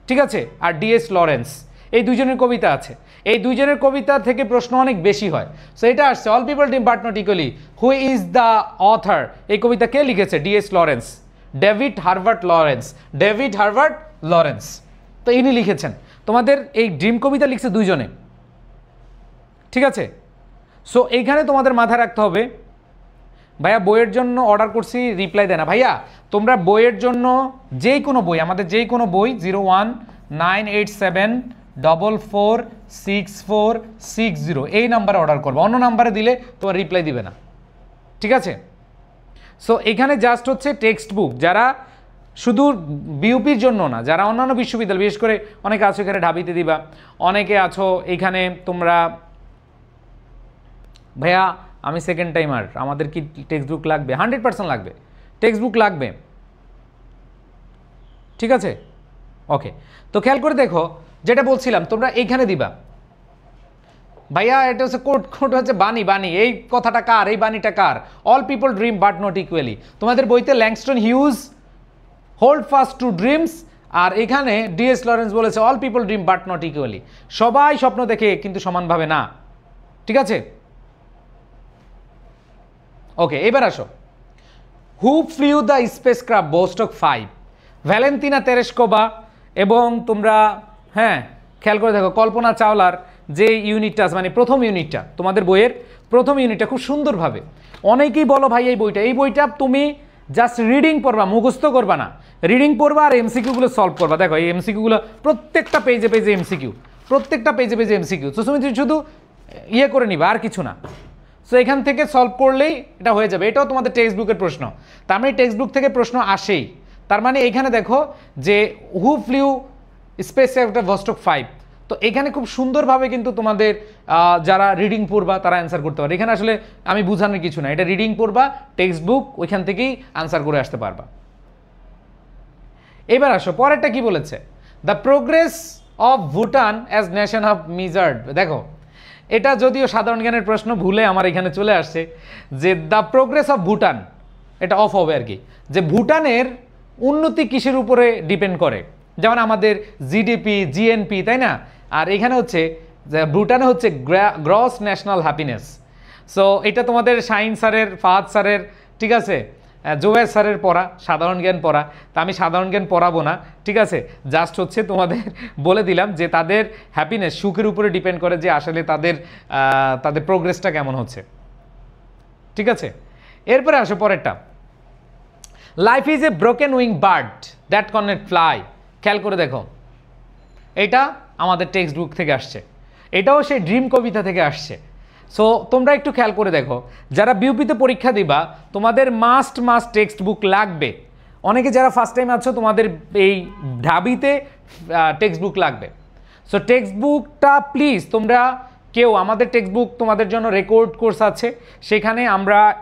ঠিক আছে, আর ডিএস লরেন্স, এই দুইজনের কবিতা আছে। এই দুইজনের কবিতা থেকে প্রশ্ন অনেক বেশি হয়। সো এটা আসছে all people dream but not equally, who is the author? এই কবিতা কে লিখেছে? DS Lawrence, David Herbert Lawrence. তো ইনি লিখেছেন। তোমাদের এই ড্রিম কবিতা লিখছে দুইজনে, ঠিক আছে? সো এইখানে তোমাদের মাথায় রাখতে হবে, ভাইয়া বইয়ের জন্য অর্ডার করছি, রিপ্লাই দেয় না। ভাইয়া তোমরা বইয়ের জন্য যেই কোনো বই, আমাদের যেই কোনো বই 0198744646 এই নাম্বারে অর্ডার করবে, অন্য নাম্বারে দিলে তোমার রিপ্লাই দিবে না, ঠিক আছে? সো এখানে জাস্ট হচ্ছে টেক্সট বুক, যারা শুধু বিউপির জন্য না, যারা অন্যান্য বিশ্ববিদ্যালয়, বিশেষ করে অনেকে আছো এখানে ঢাবিতে দিবা, অনেকে আছো এখানে তোমরা ভাইয়া আমি সেকেন্ড টাইমার, আমাদের কি টেক্সট বুক লাগবে? 100% লাগবে, টেক্সট বুক লাগবে, ঠিক আছে? ওকে, তো খেয়াল করে দেখো যেটা বলছিলাম, তোমরা এইখানে দিবা। ভাইয়া এটা হচ্ছে কোট হচ্ছে বাণী, এই কথাটা কার? এই বাণীটা কার? All people dream but not equally. তোমাদের বইতে Langston Hughes hold fast to dreams, আর এখানে ডিএস লরেন্স বলেছে all people dream but not equally. সবাই স্বপ্ন দেখে কিন্তু সমানভাবে না, ঠিক আছে? ওকে, এবার আসো, who flew the spacecraft Vostok 5? Valentina Tereshkova এবং তোমরা খেয়াল করে দেখো কল্পনা চাওলার যে ইউনিটটা আছে, মানে প্রথম ইউনিটটা তোমাদের বইয়ের প্রথম ইউনিটটা খুব সুন্দরভাবে। অনেকেই বলো ভাই এই বইটা তুমি জাস্ট রিডিং পড়বা, মুখস্থ করবা না, রিডিং পড়বা আর এমসিকিউগুলো সলভ করবা। দেখো এই এমসিকিউগুলো প্রত্যেকটা পেজে পেজে এমসিকিউ, প্রত্যেকটা পেজে পেজে এমসিকিউ। তো তুমি শুধু ইয়ে করে নিবা আর কিছু না। সো এখান থেকে সলভ করলেই এটা হয়ে যাবে। এটাও তোমাদের টেক্সট বুকের প্রশ্ন, তার মানে টেক্সট বুক থেকে প্রশ্ন আসেই। তার মানে এখানে দেখো যে হু ফ্লিউ স্পেস ভস্টক 5, তো এখানে খুব সুন্দরভাবে কিন্তু তোমাদের যারা রিডিং পড়বা তারা অ্যান্সার করতে পারে। এখানে আসলে আমি বুঝানোর কিছু না, এটা রিডিং পড়বা, টেক্সট বুক ওইখান থেকেই আনসার করে আসতে পারবা। এবার আসো পরেরটা কি বলেছে, the progress of Bhutan as nation of measured. দেখো এটা যদিও সাধারণ জ্ঞানের প্রশ্ন, ভুলে আমার এখানে চলে আসছে যে দ্য প্রোগ্রেস অফ ভুটান, এটা অফ হবে আর কি, যে ভুটানের উন্নতি কিসের উপরে ডিপেন্ড করে, যেমন আমাদের জিডিপি, জিএনপি, তাই না? আর এখানে হচ্ছে যে ভুটানে হচ্ছে গ্রস ন্যাশনাল হ্যাপিনেস। সো এটা তোমাদের শাহিন স্যারের, ফাহাদ স্যারের, ঠিক আছে, জোয়ের স্যারের পড়া, সাধারণ জ্ঞান পড়া। তা আমি সাধারণ জ্ঞান পড়াবো না, ঠিক আছে, জাস্ট হচ্ছে তোমাদের বলে দিলাম যে তাদের হ্যাপিনেস, সুখের উপরে ডিপেন্ড করে যে আসলে তাদের প্রোগ্রেসটা কেমন হচ্ছে, ঠিক আছে। এরপরে আসো পরেরটা, life is a broken wing bird that cannot fly. খেয়াল করে দেখো, এটা আমাদের টেক্সট বুক থেকে আসছে, এটাও সেই ড্রিম কবিতা থেকে আসছে। সো তোমরা একটু খেয়াল করে দেখো, যারা বিউপিতে পরীক্ষা দিবা তোমাদের মাস্ট টেক্সট বুক লাগবে। অনেকে যারা ফার্স্ট টাইম আছো তোমাদের এই ঢাবিতে টেক্সট বুক লাগবে। সো টেক্সট বুকটা প্লিজ তোমরা কেউ, আমাদের টেক্সট বুক তোমাদের জন্য রেকর্ড কোর্স আছে, সেখানে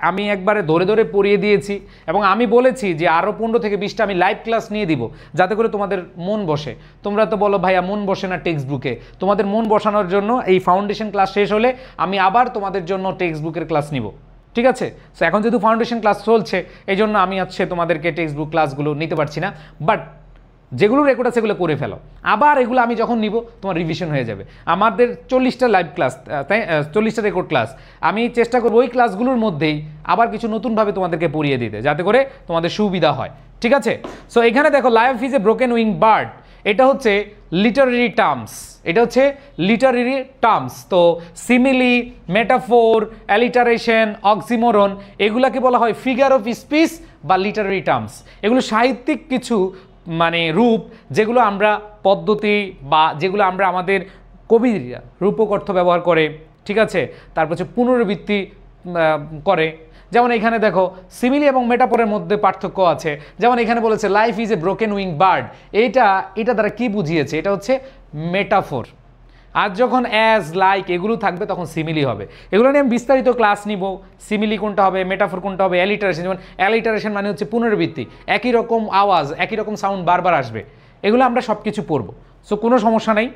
আমি একবারে ধরে ধরে পড়িয়ে দিয়েছি এবং আমি বলেছি যে আরও 15 থেকে 20টা আমি লাইভ ক্লাস নিয়ে দিব, যাতে করে তোমাদের মন বসে। তোমরা তো বলো ভাইয়া মন বসে না টেক্সট বুকে, তোমাদের মন বসানোর জন্য এই ফাউন্ডেশন ক্লাস শেষ হলে আমি আবার তোমাদের জন্য টেক্সট বুকের ক্লাস নিব, ঠিক আছে। সো এখন যেহেতু ফাউন্ডেশন ক্লাস চলছে এই জন্য আমি তোমাদেরকে টেক্সট বুক ক্লাসগুলো নিতে পারছি না, বাট যেগুলো রেকর্ড আছে সেগুলো করে ফেলো, আবার এগুলো আমি যখন নিব তোমার রিভিশন হয়ে যাবে। আমাদের 40টা লাইভ ক্লাস, তাই 40টা রেকর্ড ক্লাস, আমি চেষ্টা করবো ওই ক্লাসগুলোর মধ্যেই আবার কিছু নতুনভাবে তোমাদেরকে পড়িয়ে দিতে, যাতে করে তোমাদের সুবিধা হয়, ঠিক আছে। সো এখানে দেখো life is a broken wing bird, এটা হচ্ছে লিটারেরি টার্মস, এটা হচ্ছে লিটারেরি টার্মস। তো সিমিলি, মেটাফোর, অ্যালিটারেশন, অক্সিমোরন, এগুলাকে বলা হয় ফিগার অফ স্পিচ বা লিটারেরি টার্মস। এগুলো সাহিত্যিক কিছু মানে রূপ, যেগুলো আমরা পদ্ধতি বা যেগুলো আমরা আমাদের কবিরা রূপক অর্থ ব্যবহার করে, ঠিক আছে, তারপর হচ্ছে পুনরাবৃত্তি করে। যেমন এখানে দেখো সিমিলি এবং মেটাফোরের মধ্যে পার্থক্য আছে। যেমন এখানে বলেছে life is a broken wing bird, এটা দ্বারা কি বুঝিয়েছে, এটা হচ্ছে মেটাফোর। আর যখন অ্যাজ, লাইক এগুলো থাকবে তখন সিমিলি হবে। এগুলো নিয়ে আমি বিস্তারিত ক্লাস নিব, সিমিলি কোনটা হবে, মেটাফোর কোনটা হবে, অ্যালিটারেশন। যেমন অ্যালিটারেশন মানে হচ্ছে পুনরাবৃত্তি, একই রকম আওয়াজ, একই রকম সাউন্ড বারবার আসবে, এগুলো আমরা সব কিছু পড়বো। সো কোনো সমস্যা নেই,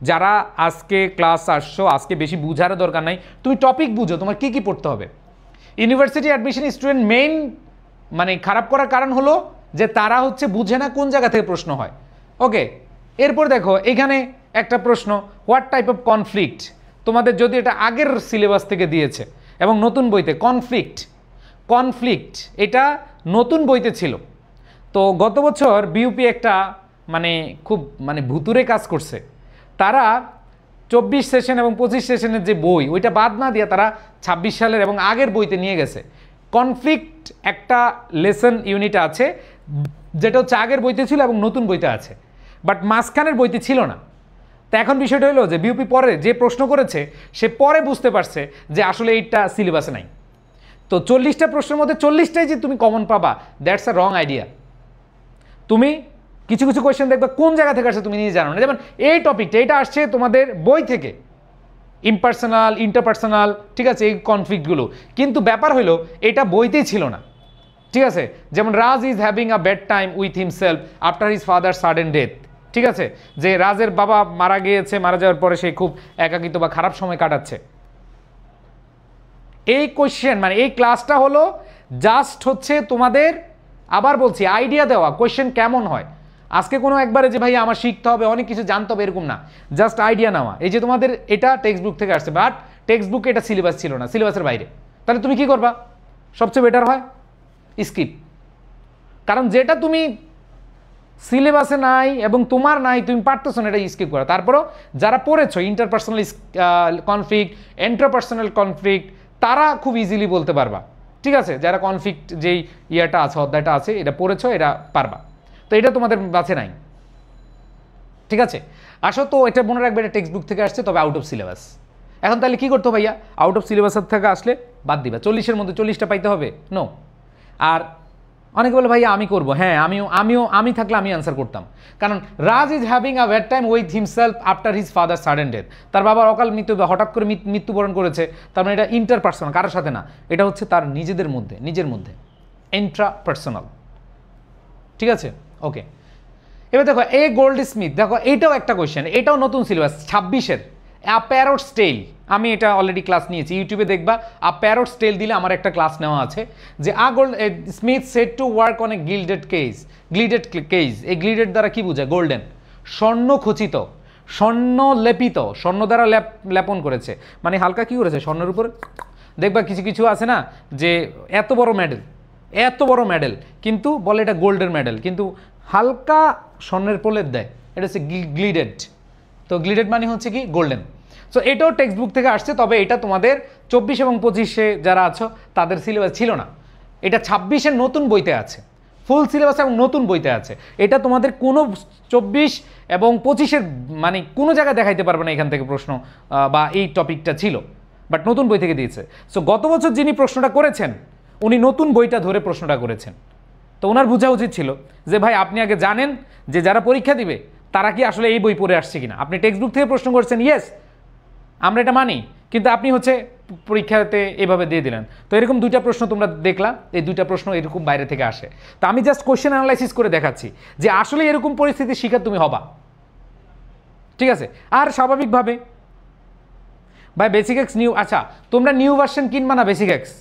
যারা আজকে ক্লাস আসছো, আজকে বেশি বুঝারও দরকার নাই, তুমি টপিক বুঝো তোমার কী কী পড়তে হবে। ইউনিভার্সিটি অ্যাডমিশন স্টুডেন্ট মেইন মানে খারাপ করার কারণ হলো যে তারা হচ্ছে বুঝে না কোন জায়গা থেকে প্রশ্ন হয়, ওকে। এরপর দেখো এখানে একটা প্রশ্ন, হোয়াট টাইপ অফ কনফ্লিক্ট, তোমাদের যদি এটা আগের সিলেবাস থেকে দিয়েছে এবং নতুন বইতে কনফ্লিক্ট এটা নতুন বইতে ছিল। তো গত বছর বিউপি একটা খুব ভুতুরে কাজ করছে, তারা 24 সেশন এবং 25 সেশনের যে বই ওইটা বাদ না দিয়ে তারা 26 সালের এবং আগের বইতে নিয়ে গেছে। কনফ্লিক্ট একটা লেসন ইউনিট আছে যেটা হচ্ছে আগের বইতে ছিল এবং নতুন বইতে আছে, বাট মাঝখানের বইতে ছিল না। তো এখন বিষয়টা হলো যে বিউপি পরে যে প্রশ্ন করেছে সে পরে বুঝতে পারছে যে আসলে এইটা সিলেবাসে নাই। তো 40টা প্রশ্নের মধ্যে 40টাই যে তুমি কমন পাবা, দ্যাটস আ রং আইডিয়া। তুমি কিছু কিছু কোয়েশ্চেন দেখবে কোন জায়গা থেকে আসছে তুমি নিজে জানো না। যেমন এই টপিকটা, এটা আসছে তোমাদের বই থেকে, ইমপার্সোনাল, ইন্টারপার্সোনাল, ঠিক আছে, এই কনফ্লিক্টগুলো, কিন্তু ব্যাপার হলো এটা বইতেই ছিল না, ঠিক আছে। যেমন Raj is having a bad time with himself after his father sudden death, ঠিক আছে, যে রাজের বাবা মারা গিয়েছে, মারা যাওয়ার পরে সে খুব একাকিত্ব বা খারাপ সময় কাটাচ্ছে। এই কোয়েশ্চেন এই ক্লাসটা হলো জাস্ট হচ্ছে তোমাদের, আবার বলছি, আইডিয়া দেওয়া কোয়েশ্চেন কেমন হয়। আজকে কোনো একবারে যে ভাই আমার শিখতে হবে, অনেক কিছু জানতে হবে, এরকম না, জাস্ট আইডিয়া নেওয়া। এই যে তোমাদের এটা টেক্সট বুক থেকে আসছে, বাট টেক্সট বুকে এটা সিলেবাস ছিল না, সিলেবাসের বাইরে। তাহলে তুমি কি করবা? সবচেয়ে বেটার হয় স্কিপ, কারণ যেটা তুমি সিলেবাসে নাই এবং তোমার নাই, তুমি পারতেছো না, এটা স্কিপ করা। তারপরও যারা পড়েছো ইন্টারপার্সোনাল কনফ্লিক্ট, ইন্ট্রাপার্সোনাল কনফ্লিক্ট, তারা খুব ইজিলি বলতে পারবা, ঠিক আছে? যারা কনফ্লিক্ট যেই ইয়াটা আছে, অধ্যায়টা আছে, এটা পড়েছো, এটা পারবা। তো এটা তোমাদের কাছে নাই, ঠিক আছে? আসো তো, এটা মনে রাখবে, এটা টেক্সট বুক থেকে আসছে, তবে আউট অফ সিলেবাস। এখন তাহলে কি করতে ভাইয়া? আউট অফ সিলেবাসের থেকে আসলে বাদ দিবা, 40-এর মধ্যে 40টা পাইতে হবে, নো। আর অনেকে বলে ভাইয়া আমি করবো, হ্যাঁ আমি থাকলে আমি অ্যান্সার করতাম। কারণ Raj is having a bad time with himself after his father sudden death. তার বাবার অকাল মৃত্যু, হঠাৎ করে মৃত্যুবরণ করেছে। তার মানে এটা ইন্টারপার্সোনাল, কারোর সাথে না, এটা হচ্ছে তার নিজের মধ্যে ইন্ট্রাপার্সোনাল, ঠিক আছে? ওকে, এবার দেখো এ গোল্ড স্মিথ, দেখো এইটাও একটা কোয়েশ্চেন, এটাও নতুন সিলেবাস 26-এর। আ প্যারটস টেল, আমি এটা অলরেডি ক্লাস নিয়েছি, ইউটিউবে দেখবা। আ প্যারটস টেল দিলে আমার একটা ক্লাস নেওয়া আছে, যে Smith said to work on a gilded cage. এই গ্লিডেড দ্বারা কি বোঝায়? গোল্ডেন, স্বর্ণ খচিত, স্বর্ণ লেপিত, স্বর্ণ দ্বারা লেপন করেছে, মানে হালকা কি করেছে স্বর্ণের উপর। দেখবা কিছু কিছু আছে না, যে এত বড় মেডেল কিন্তু বলে এটা গোল্ডের মেডেল, কিন্তু হালকা স্বর্ণের প্রলেপ দেয়, এটা হচ্ছে গ্লিডেড। তো গ্লিডেড মানে হচ্ছে কি? গোল্ডেন। সো এটাও টেক্সট বুক থেকে আসছে, তবে এটা তোমাদের 24 এবং 25-এ যারা আছো তাদের সিলেবাস ছিল না, এটা 26-এর নতুন বইতে আছে, ফুল সিলেবাস এবং নতুন বইতে আছে। এটা তোমাদের কোনো 24 এবং 25-এর মানে কোনো জায়গায় দেখাইতে পারবে না এখান থেকে প্রশ্ন বা এই টপিকটা ছিল, বাট নতুন বই থেকে দিয়েছে। সো গত বছর যিনি প্রশ্নটা করেছেন উনি নতুন বইটা ধরে প্রশ্নটা করেছেন, তো ওনার বোঝা উচিত ছিল যে ভাই আপনি আগে জানেন যে যারা পরীক্ষা দিবে তারা কি আসলে এই বই পড়ে আসছে কিনা। আপনি টেক্সট বুক থেকে প্রশ্ন করছেন, ইয়েস আমরা এটা মানি, কিন্তু আপনি হচ্ছে পরীক্ষাতে এভাবে দিয়ে দিলেন। তো এরকম দুইটা প্রশ্ন তোমরা দেখলা, এই দুইটা প্রশ্ন এরকম বাইরে থেকে আসে। তো আমি জাস্ট কোশ্চেন অ্যানালাইসিস করে দেখাচ্ছি যে আসলে এরকম পরিস্থিতির শিকার তুমি হবা, ঠিক আছে? আর স্বাভাবিকভাবে ভাই বেসিক এক্স নিউ, আচ্ছা তোমরা নিউ ভার্সন কিনবা না বেসিক এক্স?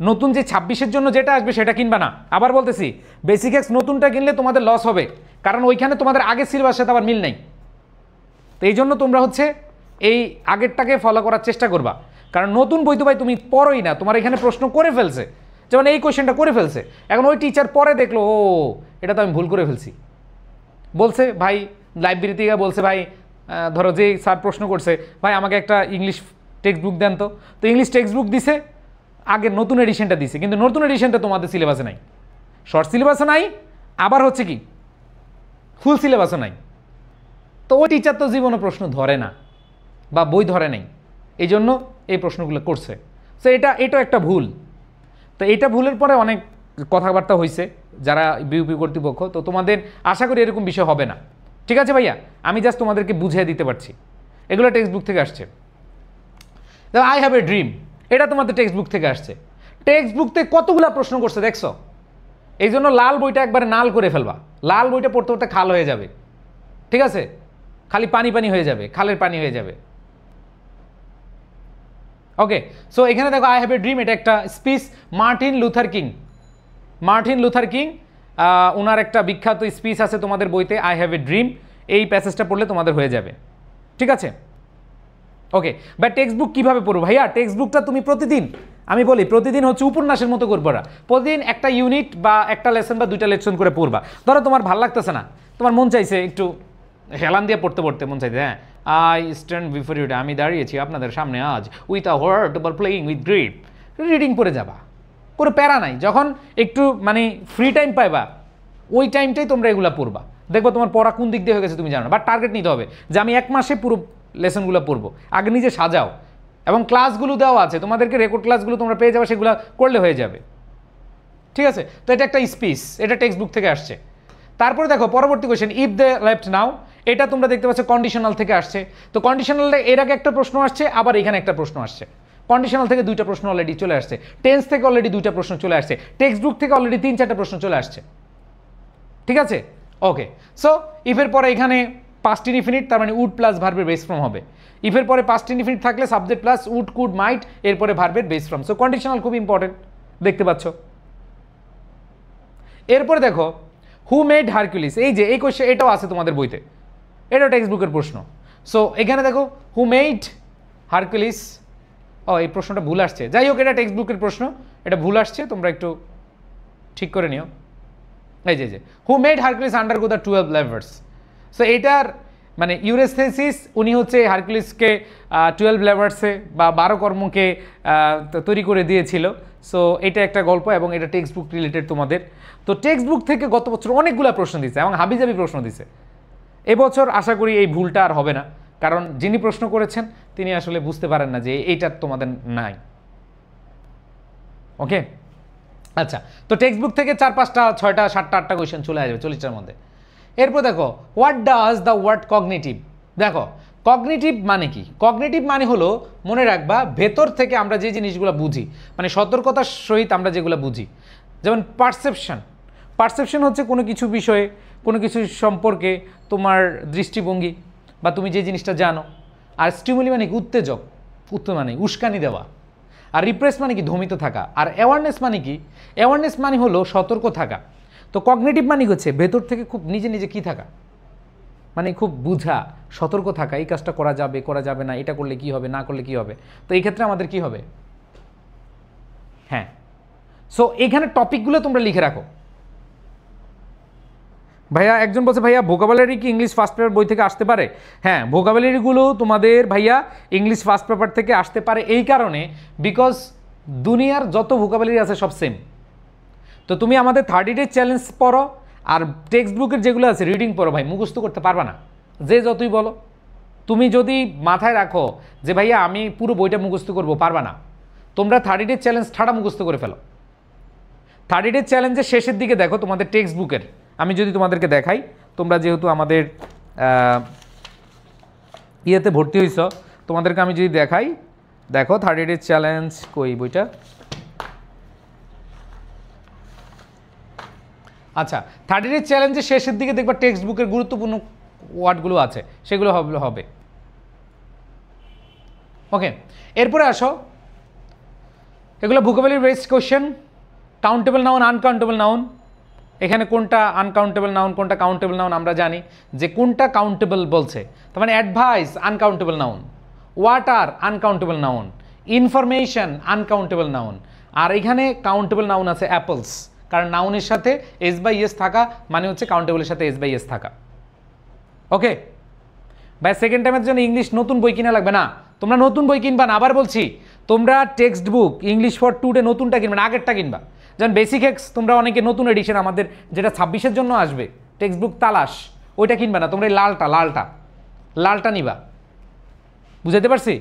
নতুন যে 26-এর জন্য যেটা আসবে সেটা কিনবা না। আবার বলতেছি, বেসিক এক্স নতুনটা কিনলে তোমাদের লস হবে, কারণ ওইখানে তোমাদের আগের সিলেবাসের সাথে আবার মিল নেই। তো এই জন্য তোমরা হচ্ছে এই আগেরটাকে ফলো করার চেষ্টা করবা, কারণ নতুন বই তো ভাই তুমি পড়োই না, তোমার এখানে প্রশ্ন করে ফেলছে, যেমন এই কোয়েশ্চেনটা করে ফেলছে, এখন ওই টিচার পরে দেখলো ও এটা তো আমি ভুল করে ফেলছি, বলছে ভাই লাইব্রেরি থেকে বলছে ভাই ধরো যে স্যার প্রশ্ন করছে ভাই আমাকে একটা ইংলিশ টেক্সট বুক দেন, তো ইংলিশ টেক্সট বুক দিছে, আগের নতুন এডিশনটা দিছে, কিন্তু নতুন এডিশনটা তোমাদের সিলেবাসে নাই, শর্ট সিলেবাসও নাই, আবার হচ্ছে কি ফুল সিলেবাসও নাই। তো ওই টিচার তো জীবনে প্রশ্ন ধরে না বা বই ধরে নাই, এই জন্য এই প্রশ্নগুলো করছে। সো এটা একটা ভুল। তো এইটা ভুলের পরে অনেক কথাবার্তা হয়েছে যারা বিউপি কর্তৃপক্ষ, তো তোমাদের আশা করি এরকম বিষয় হবে না, ঠিক আছে ভাইয়া? আমি জাস্ট তোমাদেরকে বুঝিয়ে দিতে পারছি, এগুলো টেক্সট বুক থেকে আসছে। আই হ্যাভ এ ড্রিম, এটা তোমাদের টেক্সট বুক থেকে আসছে। টেক্সট বুক থেকে কতগুলো প্রশ্ন করছে দেখছো? এই জন্য লাল বইটা একবারে নাল করে ফেলবা, লাল বইটা পড়তে পড়তে খাল হয়ে যাবে, ঠিক আছে? খালি পানি হয়ে যাবে, খালের পানি হয়ে যাবে। ওকে, সো এখানে দেখো আই হ্যাভ এ ড্রিম, এটা একটা স্পিচ মার্টিন লুথার কিং ওনার একটা বিখ্যাত স্পিচ আছে তোমাদের বইতে, আই হ্যাভ এ ড্রিম। এই প্যাসেজটা পড়লে তোমাদের হয়ে যাবে, ঠিক আছে? ওকে, বাট টেক্সট বুক কীভাবে পড়বো ভাইয়া? টেক্সট বুকটা তুমি প্রতিদিন, আমি বলি প্রতিদিন হচ্ছে উপন্যাসের মতো করবো না, প্রতিদিন একটা ইউনিট বা একটা লেসন বা দুইটা লেসন করে পড়বা। ধরো তোমার ভালো লাগতেছে না, তোমার মন চাইছে একটু হেলান দিয়ে পড়তে মন চাইছে, হ্যাঁ আই স্ট্যান্ড বিফোর ইউ, আমি দাঁড়িয়েছি আপনাদের সামনে আজ with a heart over playing with grip, reading পড়ে যাবা, কোনো প্যারা নাই। যখন একটু মানে ফ্রি টাইম পাইবা ওই টাইমটাই তোমরা এগুলো পড়বা, দেখবো তোমার পড়া কোন দিক দিয়ে হয়ে গেছে তুমি জানো না। বাট টার্গেট নিতে হবে যে আমি 1 মাসে পুরো লেসনগুলো পড়বো, আগে নিজে সাজাও, এবং ক্লাসগুলো দেওয়া আছে তোমাদেরকে, রেকর্ড ক্লাসগুলো তোমরা পেয়ে যাবে, সেগুলো করলে হয়ে যাবে, ঠিক আছে? তো এটা একটা স্পিচ, এটা টেক্সট বুক থেকে আসছে। তারপরে দেখো পরবর্তী কোয়েশ্চেন, ইফ দে লেফট নাও, এটা তোমরা দেখতে পাচ্ছ কন্ডিশনাল থেকে আসছে। তো কন্ডিশনালে এর আগে একটা প্রশ্ন আসছে, আবার এখানে একটা প্রশ্ন আসছে। কন্ডিশনাল থেকে 2টা প্রশ্ন অলরেডি চলে আসছে, টেন্স থেকে অলরেডি 2টা প্রশ্ন চলে আসছে, টেক্সট বুক থেকে অলরেডি 3-4টা প্রশ্ন চলে আসছে, ঠিক আছে? ওকে, সো ইফের পরে এখানে পাস্ট ইনডিফিনিট, তার মানে উড প্লাস ভার্বের বেস ফর্ম হবে। ইফের পরে পাস্ট ইনডিফিনিট থাকলে সাবজেক্ট প্লাস উড, কুড, মাইট, এরপরে ভার্বের বেস ফর্ম। সো কন্ডিশনাল খুব ইম্পর্টেন্ট, দেখতে পাচ্ছ। এরপরে দেখো হু মেড হারকিউলিস, এই যে এই কোয়েশ্চেন এটাও আছে তোমাদের বইতে, এটাও টেক্সট বুকের প্রশ্ন। সো এখানে দেখো হু মেড হারকিউলিস, এই প্রশ্নটা ভুল আসছে, যাই হোক এটা টেক্সট বুকের প্রশ্ন, এটা ভুল আসছে, তোমরা একটু ঠিক করে নিও। এই যে who made Hercules undergo the 12 lovers. So এইটার মানে ইউরেস্থেসিস উনি হচ্ছে হারকুলিসকে 12 লেভার্সে বা 12 কর্মকে তৈরি করে দিয়েছিল। সো এটা একটা গল্প এবং এটা টেক্সট বুক রিলেটেড তোমাদের। তো টেক্সট বুক থেকে গত বছর অনেকগুলো প্রশ্ন দিচ্ছে এবং হাবিজাবি প্রশ্ন দিচ্ছে। এবছর আশা করি এই ভুলটা আর হবে না, কারণ যিনি প্রশ্ন করেছেন তিনি আসলে বুঝতে পারেন না যে এইটা তোমাদের নাই। ওকে, আচ্ছা, তো টেক্সট বুক থেকে 4, 5টা 6টা 7টা 8টা কোয়েশ্চেন চলে আসবে 40টার মধ্যে। এরপর দেখো what does the word cognitive. দেখো কগনিটিভ মানে কি? কগনিটিভ মানে হলো, মনে রাখবা, ভেতর থেকে আমরা যে জিনিসগুলো বুঝি, মানে সতর্কতার সহিত আমরা যেগুলো বুঝি। যেমন পারসেপশন। পারসেপশন হচ্ছে কোনো কিছু বিষয়ে, কোনো কিছু সম্পর্কে তোমার দৃষ্টিভঙ্গি বা তুমি যে জিনিসটা জানো। আর স্টিমুলি মানে কি? উত্তেজক, মানে উস্কানি দেওয়া। আর রিপ্রেস মানে কি? ধমিত থাকা। আর অ্যাওয়ারনেস মানে কি? অ্যাওয়ারনেস মানে হলো সতর্ক থাকা। তো কগনিটিভ মানে হচ্ছে ভেতর থেকে খুব নিজে নিজে কি থাকা, মানে খুব বুঝা, সতর্ক থাকা, এই কাজটা করা যাবে, করা যাবে না, এটা করলে কি হবে, না করলে কি হবে। তো এই ক্ষেত্রে আমাদের কি হবে? হ্যাঁ, সো এখানে টপিকগুলো তোমরা লিখে রাখো। ভাইয়া একজন বলছে, ভাইয়া ভোকাবুলারি কি ইংলিশ ফার্স্ট পেপার বই থেকে আসতে পারে? হ্যাঁ, ভোকাবুলারিগুলো তোমাদের ভাইয়া ইংলিশ ফার্স্ট পেপার থেকে আসতে পারে এই কারণে, বিকজ দুনিয়ার যত ভোকাবুলারি আছে সব সেম। তো তুমি আমাদের 30 ডেজ চ্যালেঞ্জ পড়ো, আর টেক্সট বুকের যেগুলো আছে রিডিং পড়ো। ভাই মুখস্থ করতে পারবা না, যে যতই বলো। তুমি যদি মাথায় রাখো যে ভাইয়া আমি পুরো বইটা মুখস্থ করবো, পারবা না। তোমরা 30 ডেজ চ্যালেঞ্জ ঠাড়া মুখস্থ করে ফেলো। 30 ডেজ চ্যালেঞ্জের শেষের দিকে দেখো তোমাদের টেক্সট বুকের, আমি যদি তোমাদেরকে দেখাই, তোমরা যেহেতু আমাদের ইয়েতে ভর্তি হয়েছ, তোমাদেরকে আমি যদি দেখাই, দেখো 30 ডেজ চ্যালেঞ্জ কই বইটা। আচ্ছা, 30 ডেজ চ্যালেঞ্জের শেষের দিকে দেখবা টেক্সট বুকের গুরুত্বপূর্ণ ওয়ার্ডগুলো আছে, সেগুলো হবে। ওকে, এরপরে আসো, এগুলো vocabulary based question. Countable noun, uncountable noun. এখানে কোনটা আনকাউন্টেবল নাউন, কোনটা কাউন্টেবল নাউন আমরা জানি যে কোনটা কাউন্টেবল বলছে। তার মানে advice uncountable noun, water uncountable noun, information uncountable noun. আর এখানে কাউন্টেবল নাউন আছে অ্যাপলস, কারণ নাউনের সাথে এস বাই এস থাকা মানে হচ্ছে কাউন্টেবলের সাথে এস বাই এস থাকা। ওকে ভাই, সেকেন্ড টাইমের জন্য ইংলিশ নতুন বই কিনা লাগবে না। তোমরা নতুন বই কিনবা না, আবার বলছি, তোমরা text book English for today নতুনটা কিনবা না, আগেরটা কিনবা। যেমন বেসিক এক্স তোমরা অনেকে নতুন এডিশন আমাদের যেটা 26-এর জন্য আসবে টেক্সট বুক তালাশ, ওইটা কিনবা না, তোমরা এই লালটা নিবা। বুঝাতে পারছি?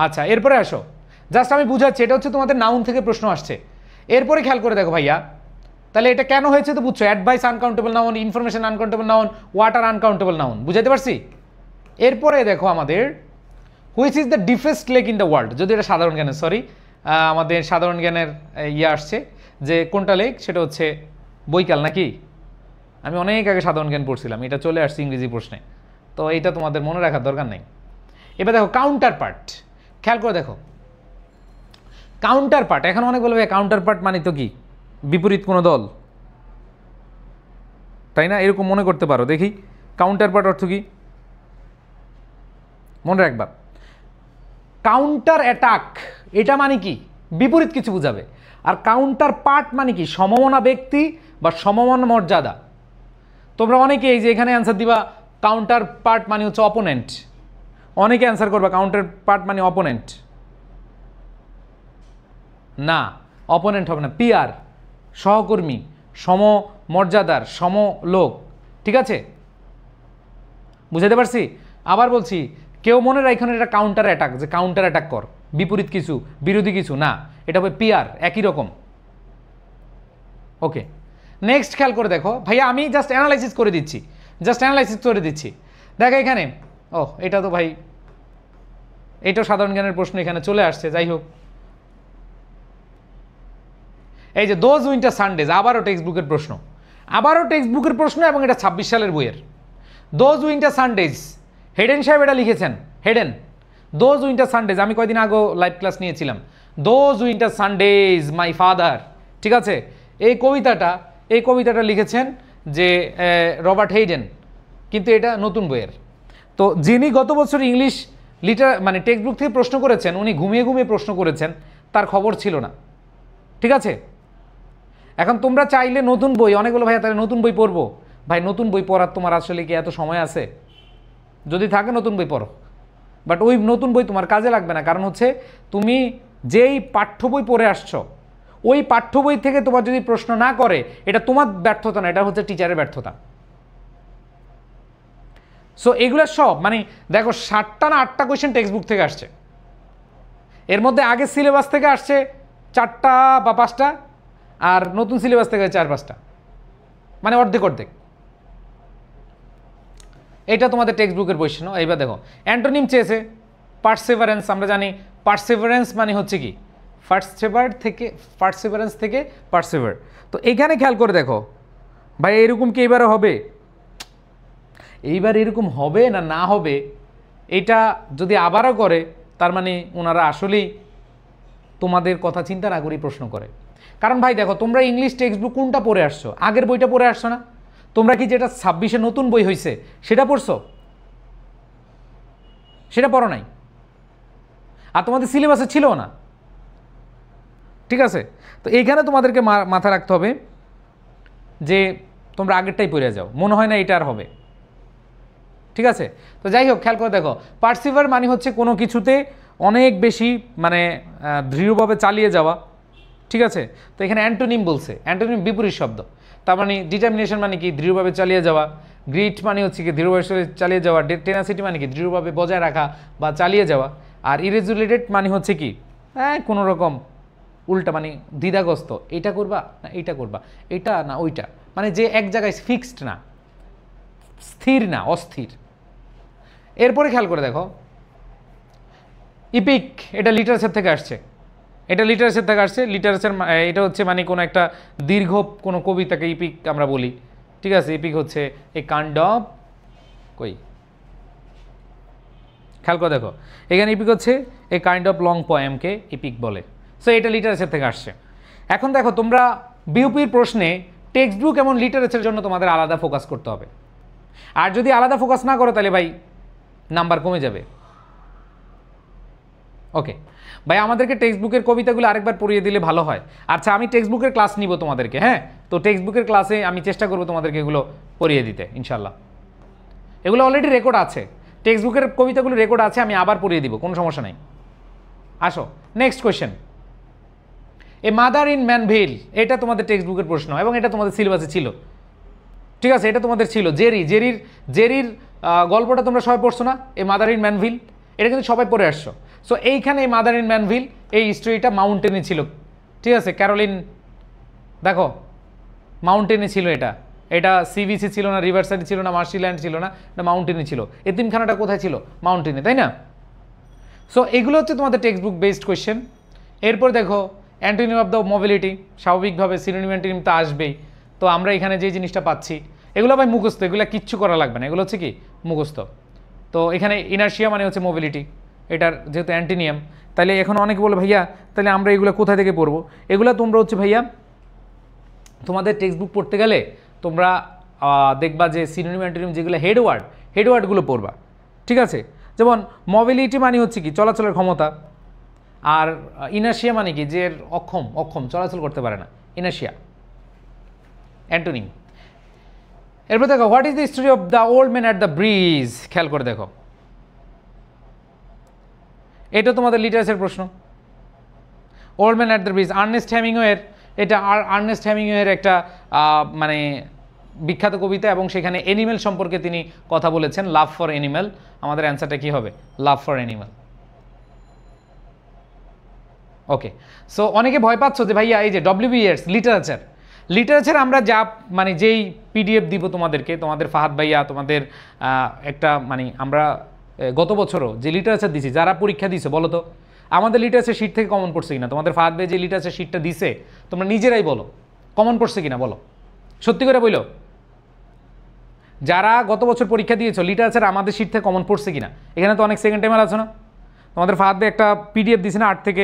আচ্ছা, এরপরে আসো, জাস্ট আমি বুঝাচ্ছি, এটা হচ্ছে তোমাদের নাউন থেকে প্রশ্ন আসছে। এরপরে খেয়াল করে দেখো ভাইয়া, তাহলে এটা কেন হয়েছে তো বুঝছো। Advice uncountable noun, information uncountable noun, water uncountable noun. বুঝাতে পারছি? এরপরে দেখো আমাদের which is the deepest lake in the world. যদি এটা সাধারণ জ্ঞানের, সরি, আমাদের সাধারণ জ্ঞানের ইয়ে আসছে যে কোনটা লেক, সেটা হচ্ছে বৈকাল নাকি? আমি অনেক আগে সাধারণ জ্ঞান পড়ছিলাম, এটা চলে আসছে ইংরেজি প্রশ্নে, তো এইটা তোমাদের মনে রাখার দরকার নেই। এবার দেখো কাউন্টার পার্ট, খেয়াল করে দেখো কাউন্টার পার্ট। এখন অনেক বলবে কাউন্টার পার্ট মানে তো কি? বিপরীত কোনো দল, তাই না? এরকম মনে করতে পারো। দেখি কাউন্টার পার্ট অর্থ কি, মনে রাখবা। কাউন্টার অ্যাটাক এটা মানে কি? বিপরীত কিছু বুঝাবে। আর কাউন্টার পার্ট মানে কি? সমমনা ব্যক্তি বা সমমনা মর্যাদা। তোমরা অনেকে এই যে এখানে অ্যান্সার দিবা কাউন্টার পার্ট মানে হচ্ছে অপোনেন্ট, অনেকে অ্যান্সার করবা কাউন্টার পার্ট মানে অপোনেন্ট। না, অপোনেন্ট হবে না, পিয়ার, সহকর্মী, সমমর্যাদার, সমলোক। ঠিক আছে, বুঝাতে পারছি? আবার বলছি, কেউ মনে রাখে এখানে এটা কাউন্টার অ্যাটাক, যে কাউন্টার অ্যাটাক কর, বিপরীত কিছু, বিরোধী কিছু না, এটা হবে পিয়ার, একই রকম। ওকে, নেক্সট খেয়াল করে দেখো ভাইয়া, আমি জাস্ট অ্যানালাইসিস করে দিচ্ছি। দেখো এখানে, ও এটা তো ভাই এটাও সাধারণ জ্ঞানের প্রশ্ন এখানে চলে আসছে। যাই হোক, এই যে দোজ উইন্টার সানডেজ, আবারও টেক্সট বুকের প্রশ্ন, এবং এটা 26 সালের বইয়ের। দোজ উইন্টার সানডেজ, হেডেন সাহেব এটা লিখেছেন, হেডেন। দোজ উইন্টার সানডেজ, আমি কয়দিন আগে লাইভ ক্লাস নিয়েছিলাম। Those winter Sundays my father, ঠিক আছে? এই কবিতাটা লিখেছেন যে রবার্ট হেইডেন, কিন্তু এটা নতুন বইয়ের। তো যিনি গত বছর ইংলিশ মানে টেক্সট বুক থেকে প্রশ্ন করেছেন, উনি ঘুমিয়ে প্রশ্ন করেছেন, তার খবর ছিল না। ঠিক আছে, এখন তোমরা চাইলে নতুন বই, অনেকগুলো ভাইয়া তাহলে নতুন বই পড়বো, ভাই নতুন বই পড়ার তোমার আসলে কি এত সময় আছে? যদি থাকে নতুন বই পড়ো, বাট ওই নতুন বই তোমার কাজে লাগবে না। কারণ হচ্ছে তুমি যেই পাঠ্য বই পড়ে আসছো, ওই পাঠ্য বই থেকে তোমার যদি প্রশ্ন না করে, এটা তোমার ব্যর্থতা না, এটা হচ্ছে টিচারের ব্যর্থতা। সো এগুলো সব মানে দেখো 7টা না 8টা কোয়েশ্চেন টেক্সট বুক থেকে আসছে, এর মধ্যে আগে সিলেবাস থেকে আসছে 4টা বা 5টা, আর নতুন সিলেবাস থেকে 4-5টা, মানে অর্ধেক অর্ধেক। এটা তোমাদের টেক্সট বুকের প্রশ্ন। এইবার দেখো অ্যান্টোনিম চেয়েছে পারসেভারেন্স। আমরা জানি পারসেভারেন্স মানে হচ্ছে কি পারসেভারেন্স থেকে পারসেভার। তো এইখানে খেয়াল করে দেখো ভাই, এরকম কি এবারে হবে? এইবার এরকম হবে না না হবে, এটা যদি আবারও করে তার মানে ওনারা আসলেই তোমাদের কথা চিন্তা না করেই প্রশ্ন করে। কারণ ভাই দেখো, তোমরা ইংলিশ টেক্সট বুক কোনটা পড়ে আসছো? আগের বইটা পড়ে আসছো না? তোমরা কি যেটা 26-এ নতুন বই হয়েছে সেটা পড়ছো? সেটা পড়ো নাই, আর তোমাদের সিলেবাসে ছিল না। ঠিক আছে, তো এইখানে তোমাদেরকে মাথা রাখতে হবে যে তোমরা আগেরটাই পড়ে যাও, মনে হয় না এটা আর হবে। ঠিক আছে, তো যাই হোক খেয়াল করে দেখো, পারসিভার মানে হচ্ছে কোনো কিছুতে অনেক বেশি মানে দৃঢ়ভাবে চালিয়ে যাওয়া। ঠিক আছে, তো এখানে অ্যান্টোনিম বলছে, অ্যান্টোনিম বিপরীত শব্দ। তার মানে ডিটারমিনেশন মানে কি দৃঢ়ভাবে চালিয়ে যাওয়া, গ্রিট মানে হচ্ছে কি দৃঢ়ভাবে চালিয়ে যাওয়া, টেনাসিটি মানে কি দৃঢ়ভাবে বজায় রাখা বা চালিয়ে যাওয়া, আর ইরেজুলেটেড মানে হচ্ছে কি কোনো রকম উল্টা মানে দ্বিধাগ্রস্ত, এইটা করবা না এইটা করবা, এইটা না ওইটা, মানে যে এক জায়গায় ফিক্সড না, স্থির না, অস্থির। এরপরে খেয়াল করে দেখো ইপিক, এটা লিটারেচার থেকে আসছে, এটা লিটারেচার থেকে আসছে। লিটারেচার এটা হচ্ছে মানে কোনো একটা দীর্ঘ কোনো কবিতাকে ইপিক আমরা বলি। ঠিক আছে, ইপিক হচ্ছে এই কাইন্ড অফ খেয়াল করে দেখো এখানে ইপিক হচ্ছে এই কাইন্ড অফ লং পোয়েমকে ইপিক বলে। সো এটা লিটারেচার থেকে আসছে। এখন দেখো তোমরা বিউপির প্রশ্নে টেক্সট বুক এবং লিটারেচারের জন্য তোমাদের আলাদা ফোকাস করতে হবে। আর যদি আলাদা ফোকাস না করো তাহলে ভাই নাম্বার কমে যাবে। ওকে ভাই, আমাদেরকে টেক্সট বুকের কবিতাগুলো আরেকবার পড়িয়ে দিলে ভালো হয়। আচ্ছা, আমি টেক্সট বুকের ক্লাস নিব তোমাদেরকে, হ্যাঁ? তো টেক্সট বুকের ক্লাসে আমি চেষ্টা করবো তোমাদেরকে এগুলো পড়িয়ে দিতে ইনশাল্লাহ। এগুলো অলরেডি রেকর্ড আছে, টেক্সট বুকের কবিতাগুলো রেকর্ড আছে, আমি আবার পড়িয়ে দিব, কোনো সমস্যা নেই। আসো next question, a mother in Mannville, এটা তোমাদের টেক্সট বুকের প্রশ্ন এবং এটা তোমাদের সিলেবাসে ছিল। ঠিক আছে, এটা তোমাদের ছিল। জেরির গল্পটা তোমরা সবাই পড়ছো না? এ মাদার ইন ম্যানভিল, এটা কিন্তু সবাই পড়ে আসছো। সো এইখানে এই মাদার ইন ম্যানভিল এই স্টোরিটা মাউন্টেনে ছিল। ঠিক আছে, ক্যারোলিন দেখো মাউন্টেনে ছিল, এটা সিবিসি ছিল না, রিভারসাইড ছিল না, মার্শিল্যান্ড ছিল না, এটা মাউন্টেনে ছিল। এতিমখানাটা কোথায় ছিল? মাউন্টেনে, তাই না? সো এগুলো হচ্ছে তোমাদের টেক্সট বুক বেসড কোয়েশ্চেন। এরপর দেখো অ্যান্টোনিম অফ দ্য মোবিলিটি, স্বাভাবিকভাবে সিনোনিম অ্যান্টোনিম তো আসবেই। তো আমরা এখানে যে জিনিসটা পাচ্ছি এগুলো ভাই মুখস্থ, এগুলো কিচ্ছু করা লাগবে না, এগুলো হচ্ছে কি মুখস্থ। তো এখানে ইনার্শিয়া মানে হচ্ছে মোবিলিটি, এটার যেহেতু অ্যান্টিনিয়াম, তাহলে এখন অনেকে বলে ভাইয়া তাহলে আমরা এগুলো কোথায় থেকে পড়বো? এগুলো তোমরা হচ্ছে ভাইয়া তোমাদের টেক্সট বুক পড়তে গেলে তোমরা দেখবা যে সিনোনিম অ্যান্টোনিম যেগুলো হেডওয়ার্ডগুলো পড়বা। ঠিক আছে, যেমন মোবিলিটি মানে হচ্ছে কি চলাচলের ক্ষমতা, আর ইনার্শিয়া মানে কি যে অক্ষম চলাচল করতে পারে না, ইনার্শিয়া অ্যান্টোনিম। এরপর দেখো what is the story of the old man at the bridge, খেয়াল করে দেখো এটা তোমাদের লিটারেচার প্রশ্ন। Old man at the bridge Ernest হেমিংওয়ের, এটা আর্নেস্ট হেমিংওয়ের একটা মানে বিখ্যাত কবিতা, এবং সেখানে অ্যানিমেল সম্পর্কে তিনি কথা বলেছেন, লাভ ফর অ্যানিমেল। আমাদের অ্যান্সারটা কি হবে? Love for animal. Okay, so অনেকে ভয় পাচ্ছ যে ভাইয়া এই যে WBS লিটারেচার আমরা যা মানে যেই PDF দিব তোমাদেরকে, তোমাদের ফাহাদ ভাইয়া তোমাদের একটা মানে আমরা গত বছরও যে লিটারেচার দিছি, যারা পরীক্ষা দিছে বলো তো আমাদের লিটারেচার শিট থেকে কমন পড়ছে কিনা? তোমাদের ফাহাদ ভাই যে লিটারেচার শিটটা দিছে তোমরা নিজেরাই বলো কমন পড়ছে কিনা, বলো সত্যি করে বলো। যারা গত বছর পরীক্ষা দিয়েছো লিটারেচার আমাদের শিট থেকে কমন পড়ছে কিনা? এখানে তো অনেক সেকেন্ড টাইমার আছে না? তোমাদের ফাহাদ ভাই একটা PDF দিছে না, 8 থেকে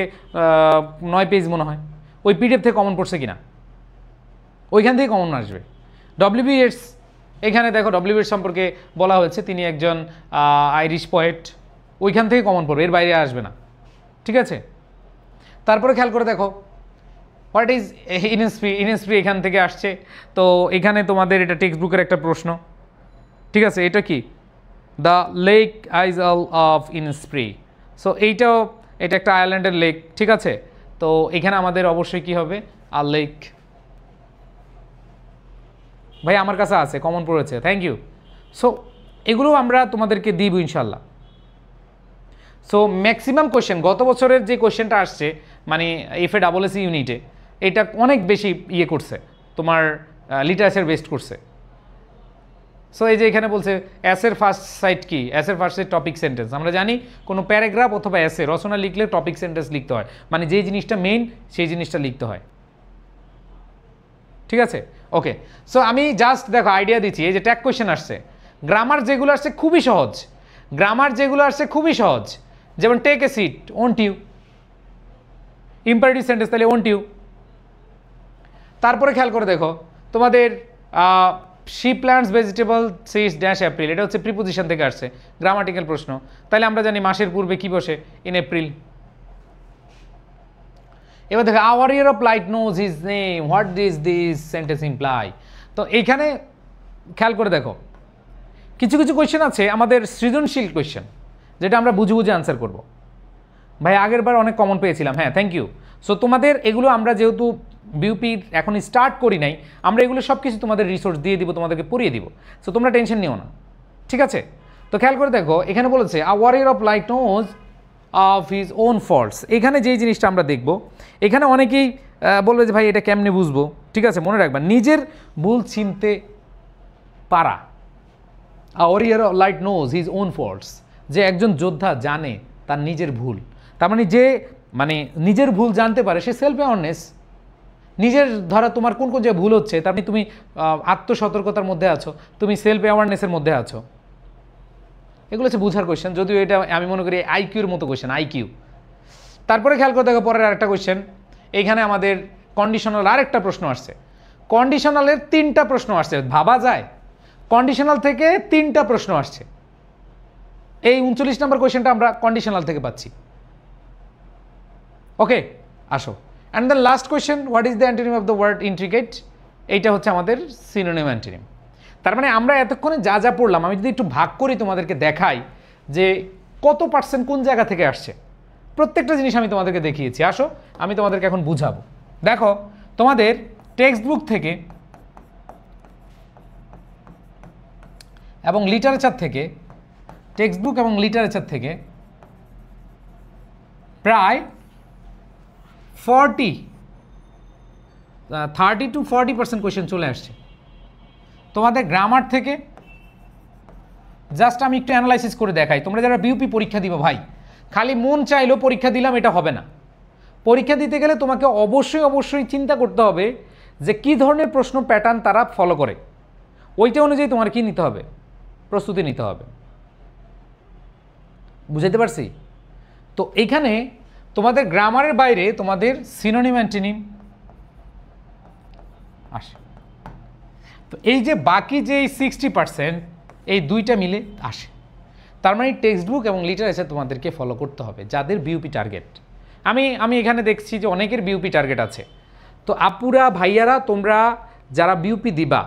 9 পেজ মনে হয়, ওই PDF থেকে কমন পড়ছে কিনা? ওইখান থেকে কমন আসবে। WBS, এখানে দেখো WBS সম্পর্কে বলা হয়েছে তিনি একজন আইরিশ পোয়েট, ওইখান থেকে কমন পড়বে, এর বাইরে আসবে না। ঠিক আছে, তারপরে খেয়াল করে দেখো হোয়াট ইজ ইনস্প্রি? ইনস্প্রি এখান থেকে আসছে। তো এখানে তোমাদের এটা টেক্সট বুকের একটা প্রশ্ন, ঠিক আছে? এটা কি? The lake isle of Innisfree. So এইটাও, এটা একটা আয়ারল্যান্ডের লেক, ঠিক আছে? তো এখানে আমাদের অবশ্যই কি হবে? আর লেক। ভাই আমার কাছে আছে, কমন পড়েছে, থ্যাংক ইউ। সো এগুলো আমরা তোমাদেরকে দিব ইনশাল্লাহ। সো ম্যাক্সিমাম কোয়েশ্চেন, গত বছরের যে কোয়েশ্চেনটা আসছে মানে FA ইউনিটে, এটা অনেক বেশি ইয়ে করছে, তোমার লিটারেচার বেস্ট করছে। সো এই যে এখানে বলছে অ্যাসের ফার্স্ট সাইট কি? অ্যাসের ফার্স্ট সাইট টপিক সেন্টেন্স। আমরা জানি কোনো প্যারাগ্রাফ অথবা অ্যাসে রচনা লিখলে টপিক সেন্টেন্স লিখতে হয়, মানে যেই জিনিসটা মেইন সেই জিনিসটা লিখতে হয়, ঠিক আছে? ওকে, সো আমি জাস্ট দেখো আইডিয়া দিচ্ছি। এই যে ট্যাগ কোয়েশ্চেন আসছে, গ্রামার যেগুলো আসছে খুবই সহজ, গ্রামার যেগুলো আসছে খুবই সহজ, যেমন take a seat, won't you, imperative sentence তাহলে ওন্ট ইউ। তারপরে খেয়াল করে দেখো তোমাদের she plants vegetable seeds dash April, এটা হচ্ছে প্রিপোজিশন থেকে আসছে, গ্রামাটিক্যাল প্রশ্ন। তাহলে আমরা জানি মাসের পূর্বে কি বসে? In April. এবার দেখো warrior of light knows his name, what does this sentence imply. তো এইখানে খেয়াল করে দেখো কিছু কিছু কোয়েশ্চেন আছে আমাদের সৃজনশীল কোয়েশ্চেন, যেটা আমরা বুঝে বুঝে আনসার করব। ভাই আগের বার অনেক কমন পেয়েছিলাম, হ্যাঁ থ্যাংক ইউ। সো তোমাদের এগুলো আমরা যেহেতু বিউপির এখন স্টার্ট করি নাই, আমরা এগুলো সব কিছু তোমাদের রিসোর্স দিয়ে দিব, তোমাদেরকে পড়িয়ে দিব। সো তোমরা টেনশন নিও না, ঠিক আছে? তো খেয়াল করে দেখো এখানে বলেছে a warrior of light knows of his own faults. এখানে যেই জিনিসটা আমরা দেখব, এখানে অনেকেই বলবে যে ভাই এটা কেমনে বুঝবো, ঠিক আছে? মনে রাখবা নিজের ভুল চিনতে পারা। A warrior of light knows his own faults, যে একজন যোদ্ধা জানে তার নিজের ভুল, তার মানে যে মানে নিজের ভুল জানতে পারে সে সেলফ অ্যাওয়ারনেস। নিজের ধরা তোমার কোন কোন যে ভুল হচ্ছে, তার মানে তুমি আত্মসতর্কতার মধ্যে আছো, তুমি সেলফ অ্যাওয়ারনেসের মধ্যে আছো। এগুলো হচ্ছে বুঝার কোয়েশ্চেন, যদিও এটা আমি মনে করি আইকিউর মতো কোয়েশ্চেন, আইকিউ। তারপরে খেয়াল করে দেখো পরের আরেকটা কোয়েশ্চেন, এইখানে আমাদের কন্ডিশনাল আরেকটা প্রশ্ন আসছে। কন্ডিশনালের 3টা প্রশ্ন আসছে, ভাবা যায়? কন্ডিশনাল থেকে 3টা প্রশ্ন আসছে। এই 39 নম্বর কোয়েশ্চেনটা আমরা কন্ডিশনাল থেকে পাচ্ছি। ওকে, আসো। And the last question, what is the antonym of the word intricate? এইটা হচ্ছে আমাদের সিনোনিম অ্যান্টোনিম। তার মানে আমরা এতক্ষণে যা যা পড়লাম, আমি যদি একটু ভাগ করি তোমাদেরকে দেখাই যে কত পার্সেন্ট কোন জায়গা থেকে আসছে, প্রত্যেকটা জিনিস আমি তোমাদেরকে দেখিয়েছি। আসো আমি তোমাদেরকে এখন বুঝাবো। দেখো তোমাদের টেক্সট বুক থেকে এবং লিটারেচার থেকে, টেক্সট বুক এবং লিটারেচার থেকে প্রায় 30 to 40% কোয়েশ্চেন চলে আসছে। তোমাদের গ্রামার থেকে জাস্ট আমি একটু অ্যানালাইসিস করে দেখাই। তোমরা যারা বিউপি পরীক্ষা দিবা ভাই, খালি মন চাইলেও পরীক্ষা দিলাম এটা হবে না। পরীক্ষা দিতে গেলে তোমাকে অবশ্যই অবশ্যই চিন্তা করতে হবে যে কী ধরনের প্রশ্ন প্যাটার্ন তারা ফলো করে, ওইটা অনুযায়ী তোমার কি নিতে হবে, প্রস্তুতি নিতে হবে। বুঝাইতে পারছি? তো এইখানে তোমাদের গ্রামারের বাইরে তোমাদের সিনোনিম অ্যান্টোনিম আসে। তো এই যে বাকি যে 60% এই দুইটা মিলে আসে। তার মানে টেক্সট বুক এবং লিটারেচার তোমাদেরকে ফলো করতে হবে যাদের বিউপি টার্গেট। আমি এখানে দেখছি যে অনেকের বিউপি টার্গেট আছে। তো আপুরা ভাইয়ারা তোমরা যারা বিউপি দিবা,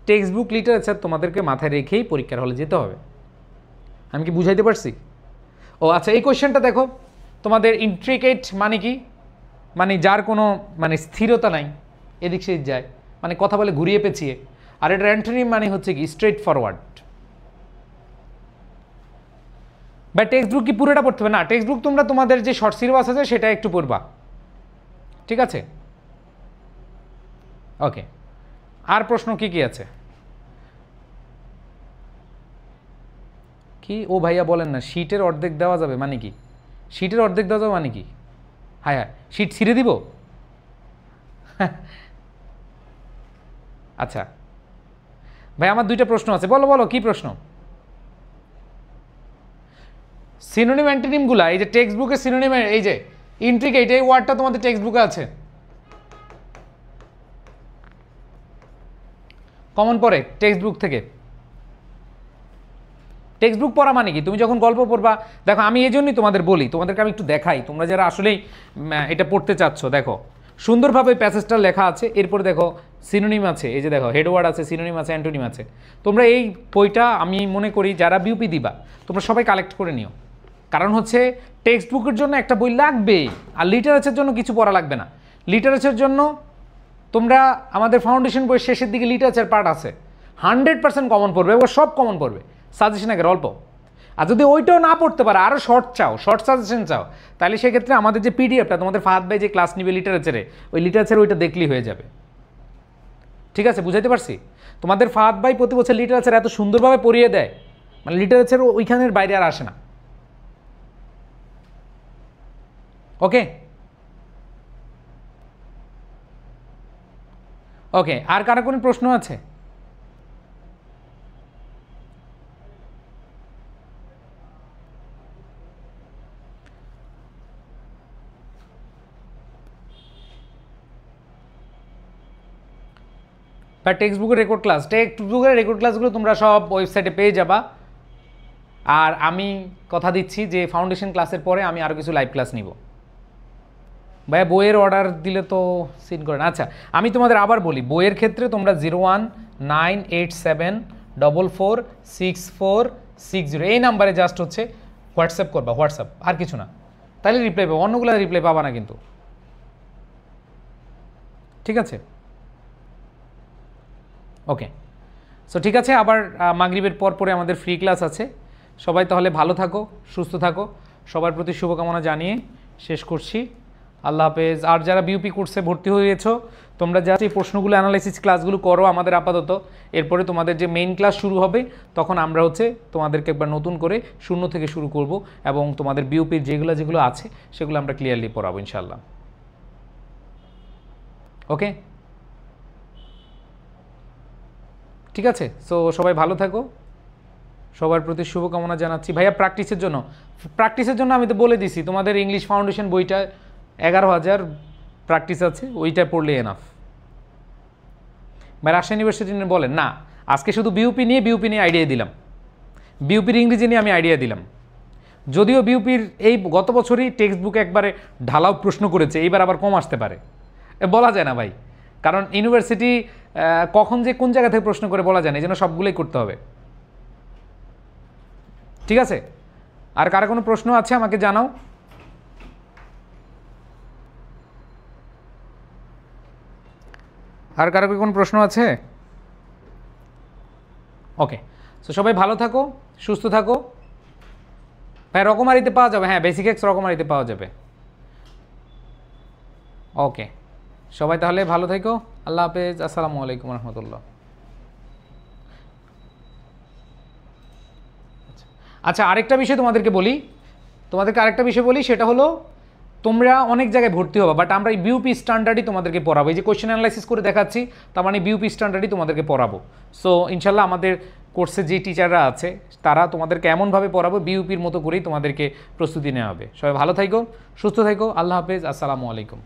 টেক্সট বুক লিটারেচার তোমাদেরকে মাথায় রেখেই পরীক্ষার হলে যেতে হবে। আমি কি বুঝাইতে পারছি? ও আচ্ছা, এই কোয়েশ্চেনটা দেখো, তোমাদের ইন্ট্রিকেট মানে কি? মানে যার কোনো মানে স্থিরতা নাই, এদিক সেদিক যায়, মানে কথা বলে ঘুরিয়ে পেঁচিয়ে। আর এটার অ্যান্টোনিম মানে হচ্ছে কি স্ট্রেট ফরওয়ার্ড। বা টেক্সট বুক কি পুরোটা পড়তে হবে না, টেক্সট বুক তোমরা তোমাদের যে শর্ট সিলেবাস আছে সেটা একটু পড়বা, ঠিক আছে? ওকে, আর প্রশ্ন কি কি আছে? কি ও ভাইয়া বলেন না, শীটের অর্ধেক দেওয়া যাবে মানে কি? শীটের অর্ধেক দেওয়া যাবে মানে কি? হায় হায়, শীট ছিঁড়ে দিব? আচ্ছা ভাই, আমার 2টা প্রশ্ন আছে, বলো বলো কি প্রশ্ন? সিনোনিম অ্যান্টোনিমগুলা, এই যে টেক্সট বুকের সিনোনিম, এই যে ইন্ট্রিকেট, এই ওয়ার্ডটা তোমাদের টেক্সট বুকে আছে, কমন পড়ে টেক্সট বুক থেকে। টেক্সট বুক পড়া মানে কি? তুমি যখন গল্প পড়বা, দেখো আমি এই জন্যই তোমাদের বলি, তোমাদেরকে আমি একটু দেখাই, তোমরা যারা আসলেই এটা পড়তে চাচ্ছ। দেখো সুন্দরভাবে প্যাসেজটা লেখা আছে, এরপরে দেখো সিনোনিম আছে, এই যে দেখো হেডওয়ার্ড আছে, সিনোনিম আছে, অ্যান্টোনিম আছে। তোমরা এই বইটা আমি মনে করি যারা বিউপি দিবা তোমরা সবাই কালেক্ট করে নিও, কারণ হচ্ছে টেক্সট বুকের জন্য একটা বই লাগবে, আর লিটারেচারের জন্য কিছু পড়া লাগবে না। লিটারেচারের জন্য তোমরা আমাদের ফাউন্ডেশন বইয়ের শেষের দিকে লিটারেচার পার্ট আছে, 100% কমন পড়বে, এবার সব কমন পড়বে, সাজেশন আগের অল্প। আর যদি ওইটাও না পড়তে পারে, আরও শর্ট চাও, শর্ট সাজেশন চাও, তাহলে সেক্ষেত্রে আমাদের যে পিডিএফটা তোমাদের ফাহাদ ভাই যে ক্লাস নিবে লিটারেচারে, ওই লিটারেচারে ওইটা দেখলেই হয়ে যাবে। ঠিক আছে, বুঝাইতে পারছি? তোমাদের ফাহাদ ভাই প্রতি বছর লিটারেচার এত সুন্দরভাবে পড়িয়ে দেয়, মানে লিটারেচার ওইখানের বাইরে আর আসে না। ওকে ওকে, আর কারো কোনো প্রশ্ন আছে? বা টেক্সট বুকের রেকর্ড ক্লাস, টেক্সট বুকের রেকর্ড ক্লাসগুলো তোমরা সব ওয়েবসাইটে পেয়ে যাবা। আর আমি কথা দিচ্ছি যে ফাউন্ডেশন ক্লাসের পরে আমি আরও কিছু লাইভ ক্লাস নিব। ভাইয়া বইয়ের অর্ডার দিলে তো সিন করেন। আচ্ছা, আমি তোমাদের আবার বলি, বইয়ের ক্ষেত্রে তোমরা 0198744646 এই নাম্বারে জাস্ট হচ্ছে হোয়াটসঅ্যাপ করবা, হোয়াটসঅ্যাপ, আর কিছু না, তাহলে রিপ্লাই পাবো, অন্যগুলো রিপ্লাই পাবা না কিন্তু। ঠিক আছে, ওকে। সো ঠিক আছে, আবার মাগরিবের পর পরে আমাদের ফ্রি ক্লাস আছে। সবাই তাহলে ভালো থাকো, সুস্থ থাকো, সবার প্রতি শুভকামনা জানিয়ে শেষ করছি। আল্লাহ হাফেজ। আর যারা বিউপি কোর্সে ভর্তি হয়েছো, তোমরা যা এই প্রশ্নগুলো অ্যানালাইসিস ক্লাসগুলো করো আমাদের আপাতত, এরপরে তোমাদের যে মেইন ক্লাস শুরু হবে তখন আমরা হচ্ছে তোমাদেরকে একবার নতুন করে শূন্য থেকে শুরু করব, এবং তোমাদের বিউপির যেগুলো আছে সেগুলো আমরা ক্লিয়ারলি পড়াবো ইনশাল্লাহ। ওকে, ঠিক আছে। সো সবাই ভালো থাকো, সবার প্রতি শুভকামনা জানাচ্ছি। ভাইয়া প্র্যাকটিসের জন্য আমি তো বলে দিছি, তোমাদের ইংলিশ ফাউন্ডেশন বইটা 11,000 প্র্যাকটিস আছে, ওইটা পড়লে এনাফ। ভাই রাজশাহী ইউনিভার্সিটি বলেন না, আজকে শুধু বিউপি নিয়ে আইডিয়া দিলাম, বিউপির ইংরেজি নিয়ে আমি আইডিয়া দিলাম। যদিও বিউপির এই গত বছরই টেক্সট বুকে একবারে ঢালাও প্রশ্ন করেছে, এইবার আবার কম আসতে পারে, বলা যায় না ভাই, কারণ ইউনিভার্সিটি কখন যে কোন জায়গা থেকে প্রশ্ন করে বলা যায় না, এই জন্য সবগুলোই করতে হবে। ঠিক আছে, আর কারো কোনো প্রশ্ন আছে আমাকে জানাও। আর কারো কোনো প্রশ্ন আছে? ওকে, সো সবাই ভালো থাকো, সুস্থ থাকো। ভাই রকমারিতে পাওয়া যাবে, হ্যাঁ বেসিক এক্স রকমারিতে পাওয়া যাবে। ওকে, সবাই তাহলে ভালো থেকো, আল্লাহ হাফেজ, আসসালামু আলাইকুম রহমতুল্লাহ। আচ্ছা, আরেকটা বিষয় তোমাদেরকে বলি, সেটা হলো তোমরা অনেক জায়গায় ভর্তি হবা, বাট আমরা এই বিউপি স্ট্যান্ডার্ডই তোমাদেরকে পড়াবো। এই যে কোয়েশ্চেন অ্যানালাইসিস করে দেখাচ্ছি, তার মানে বিউপি স্ট্যান্ডার্ডই তোমাদেরকে পড়াবো। সো ইনশাল্লাহ আমাদের কোর্সে যে টিচাররা আছে তারা তোমাদেরকে এমনভাবে পড়াবো, বিউপির মতো করেই তোমাদেরকে প্রস্তুতি নেওয়া হবে। সবাই ভালো থাকো, সুস্থ থাকো, আল্লাহ হাফেজ, আসসালামু আলাইকুম।